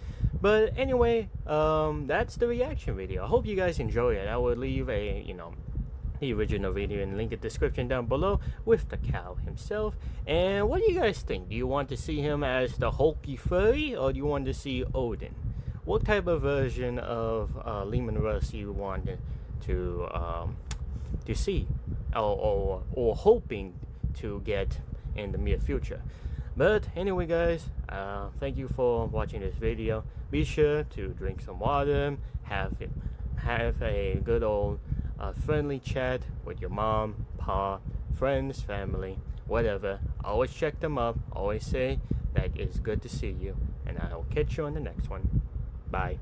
Speaker 1: But anyway, that's the reaction video. I hope you guys enjoy it. I will leave a, the original video and link in the description down below with the Cal himself. And what do you guys think? Do you want to see him as the hulky furry, or do you want to see Odin? What type of version of Leman Russ you want to see, or hoping to get in the near future? But anyway guys, thank you for watching this video. Be sure to drink some water, have a good old friendly chat with your mom, pa, friends, family, whatever. Always check them up, always say that it's good to see you, and I'll catch you on the next one. Bye.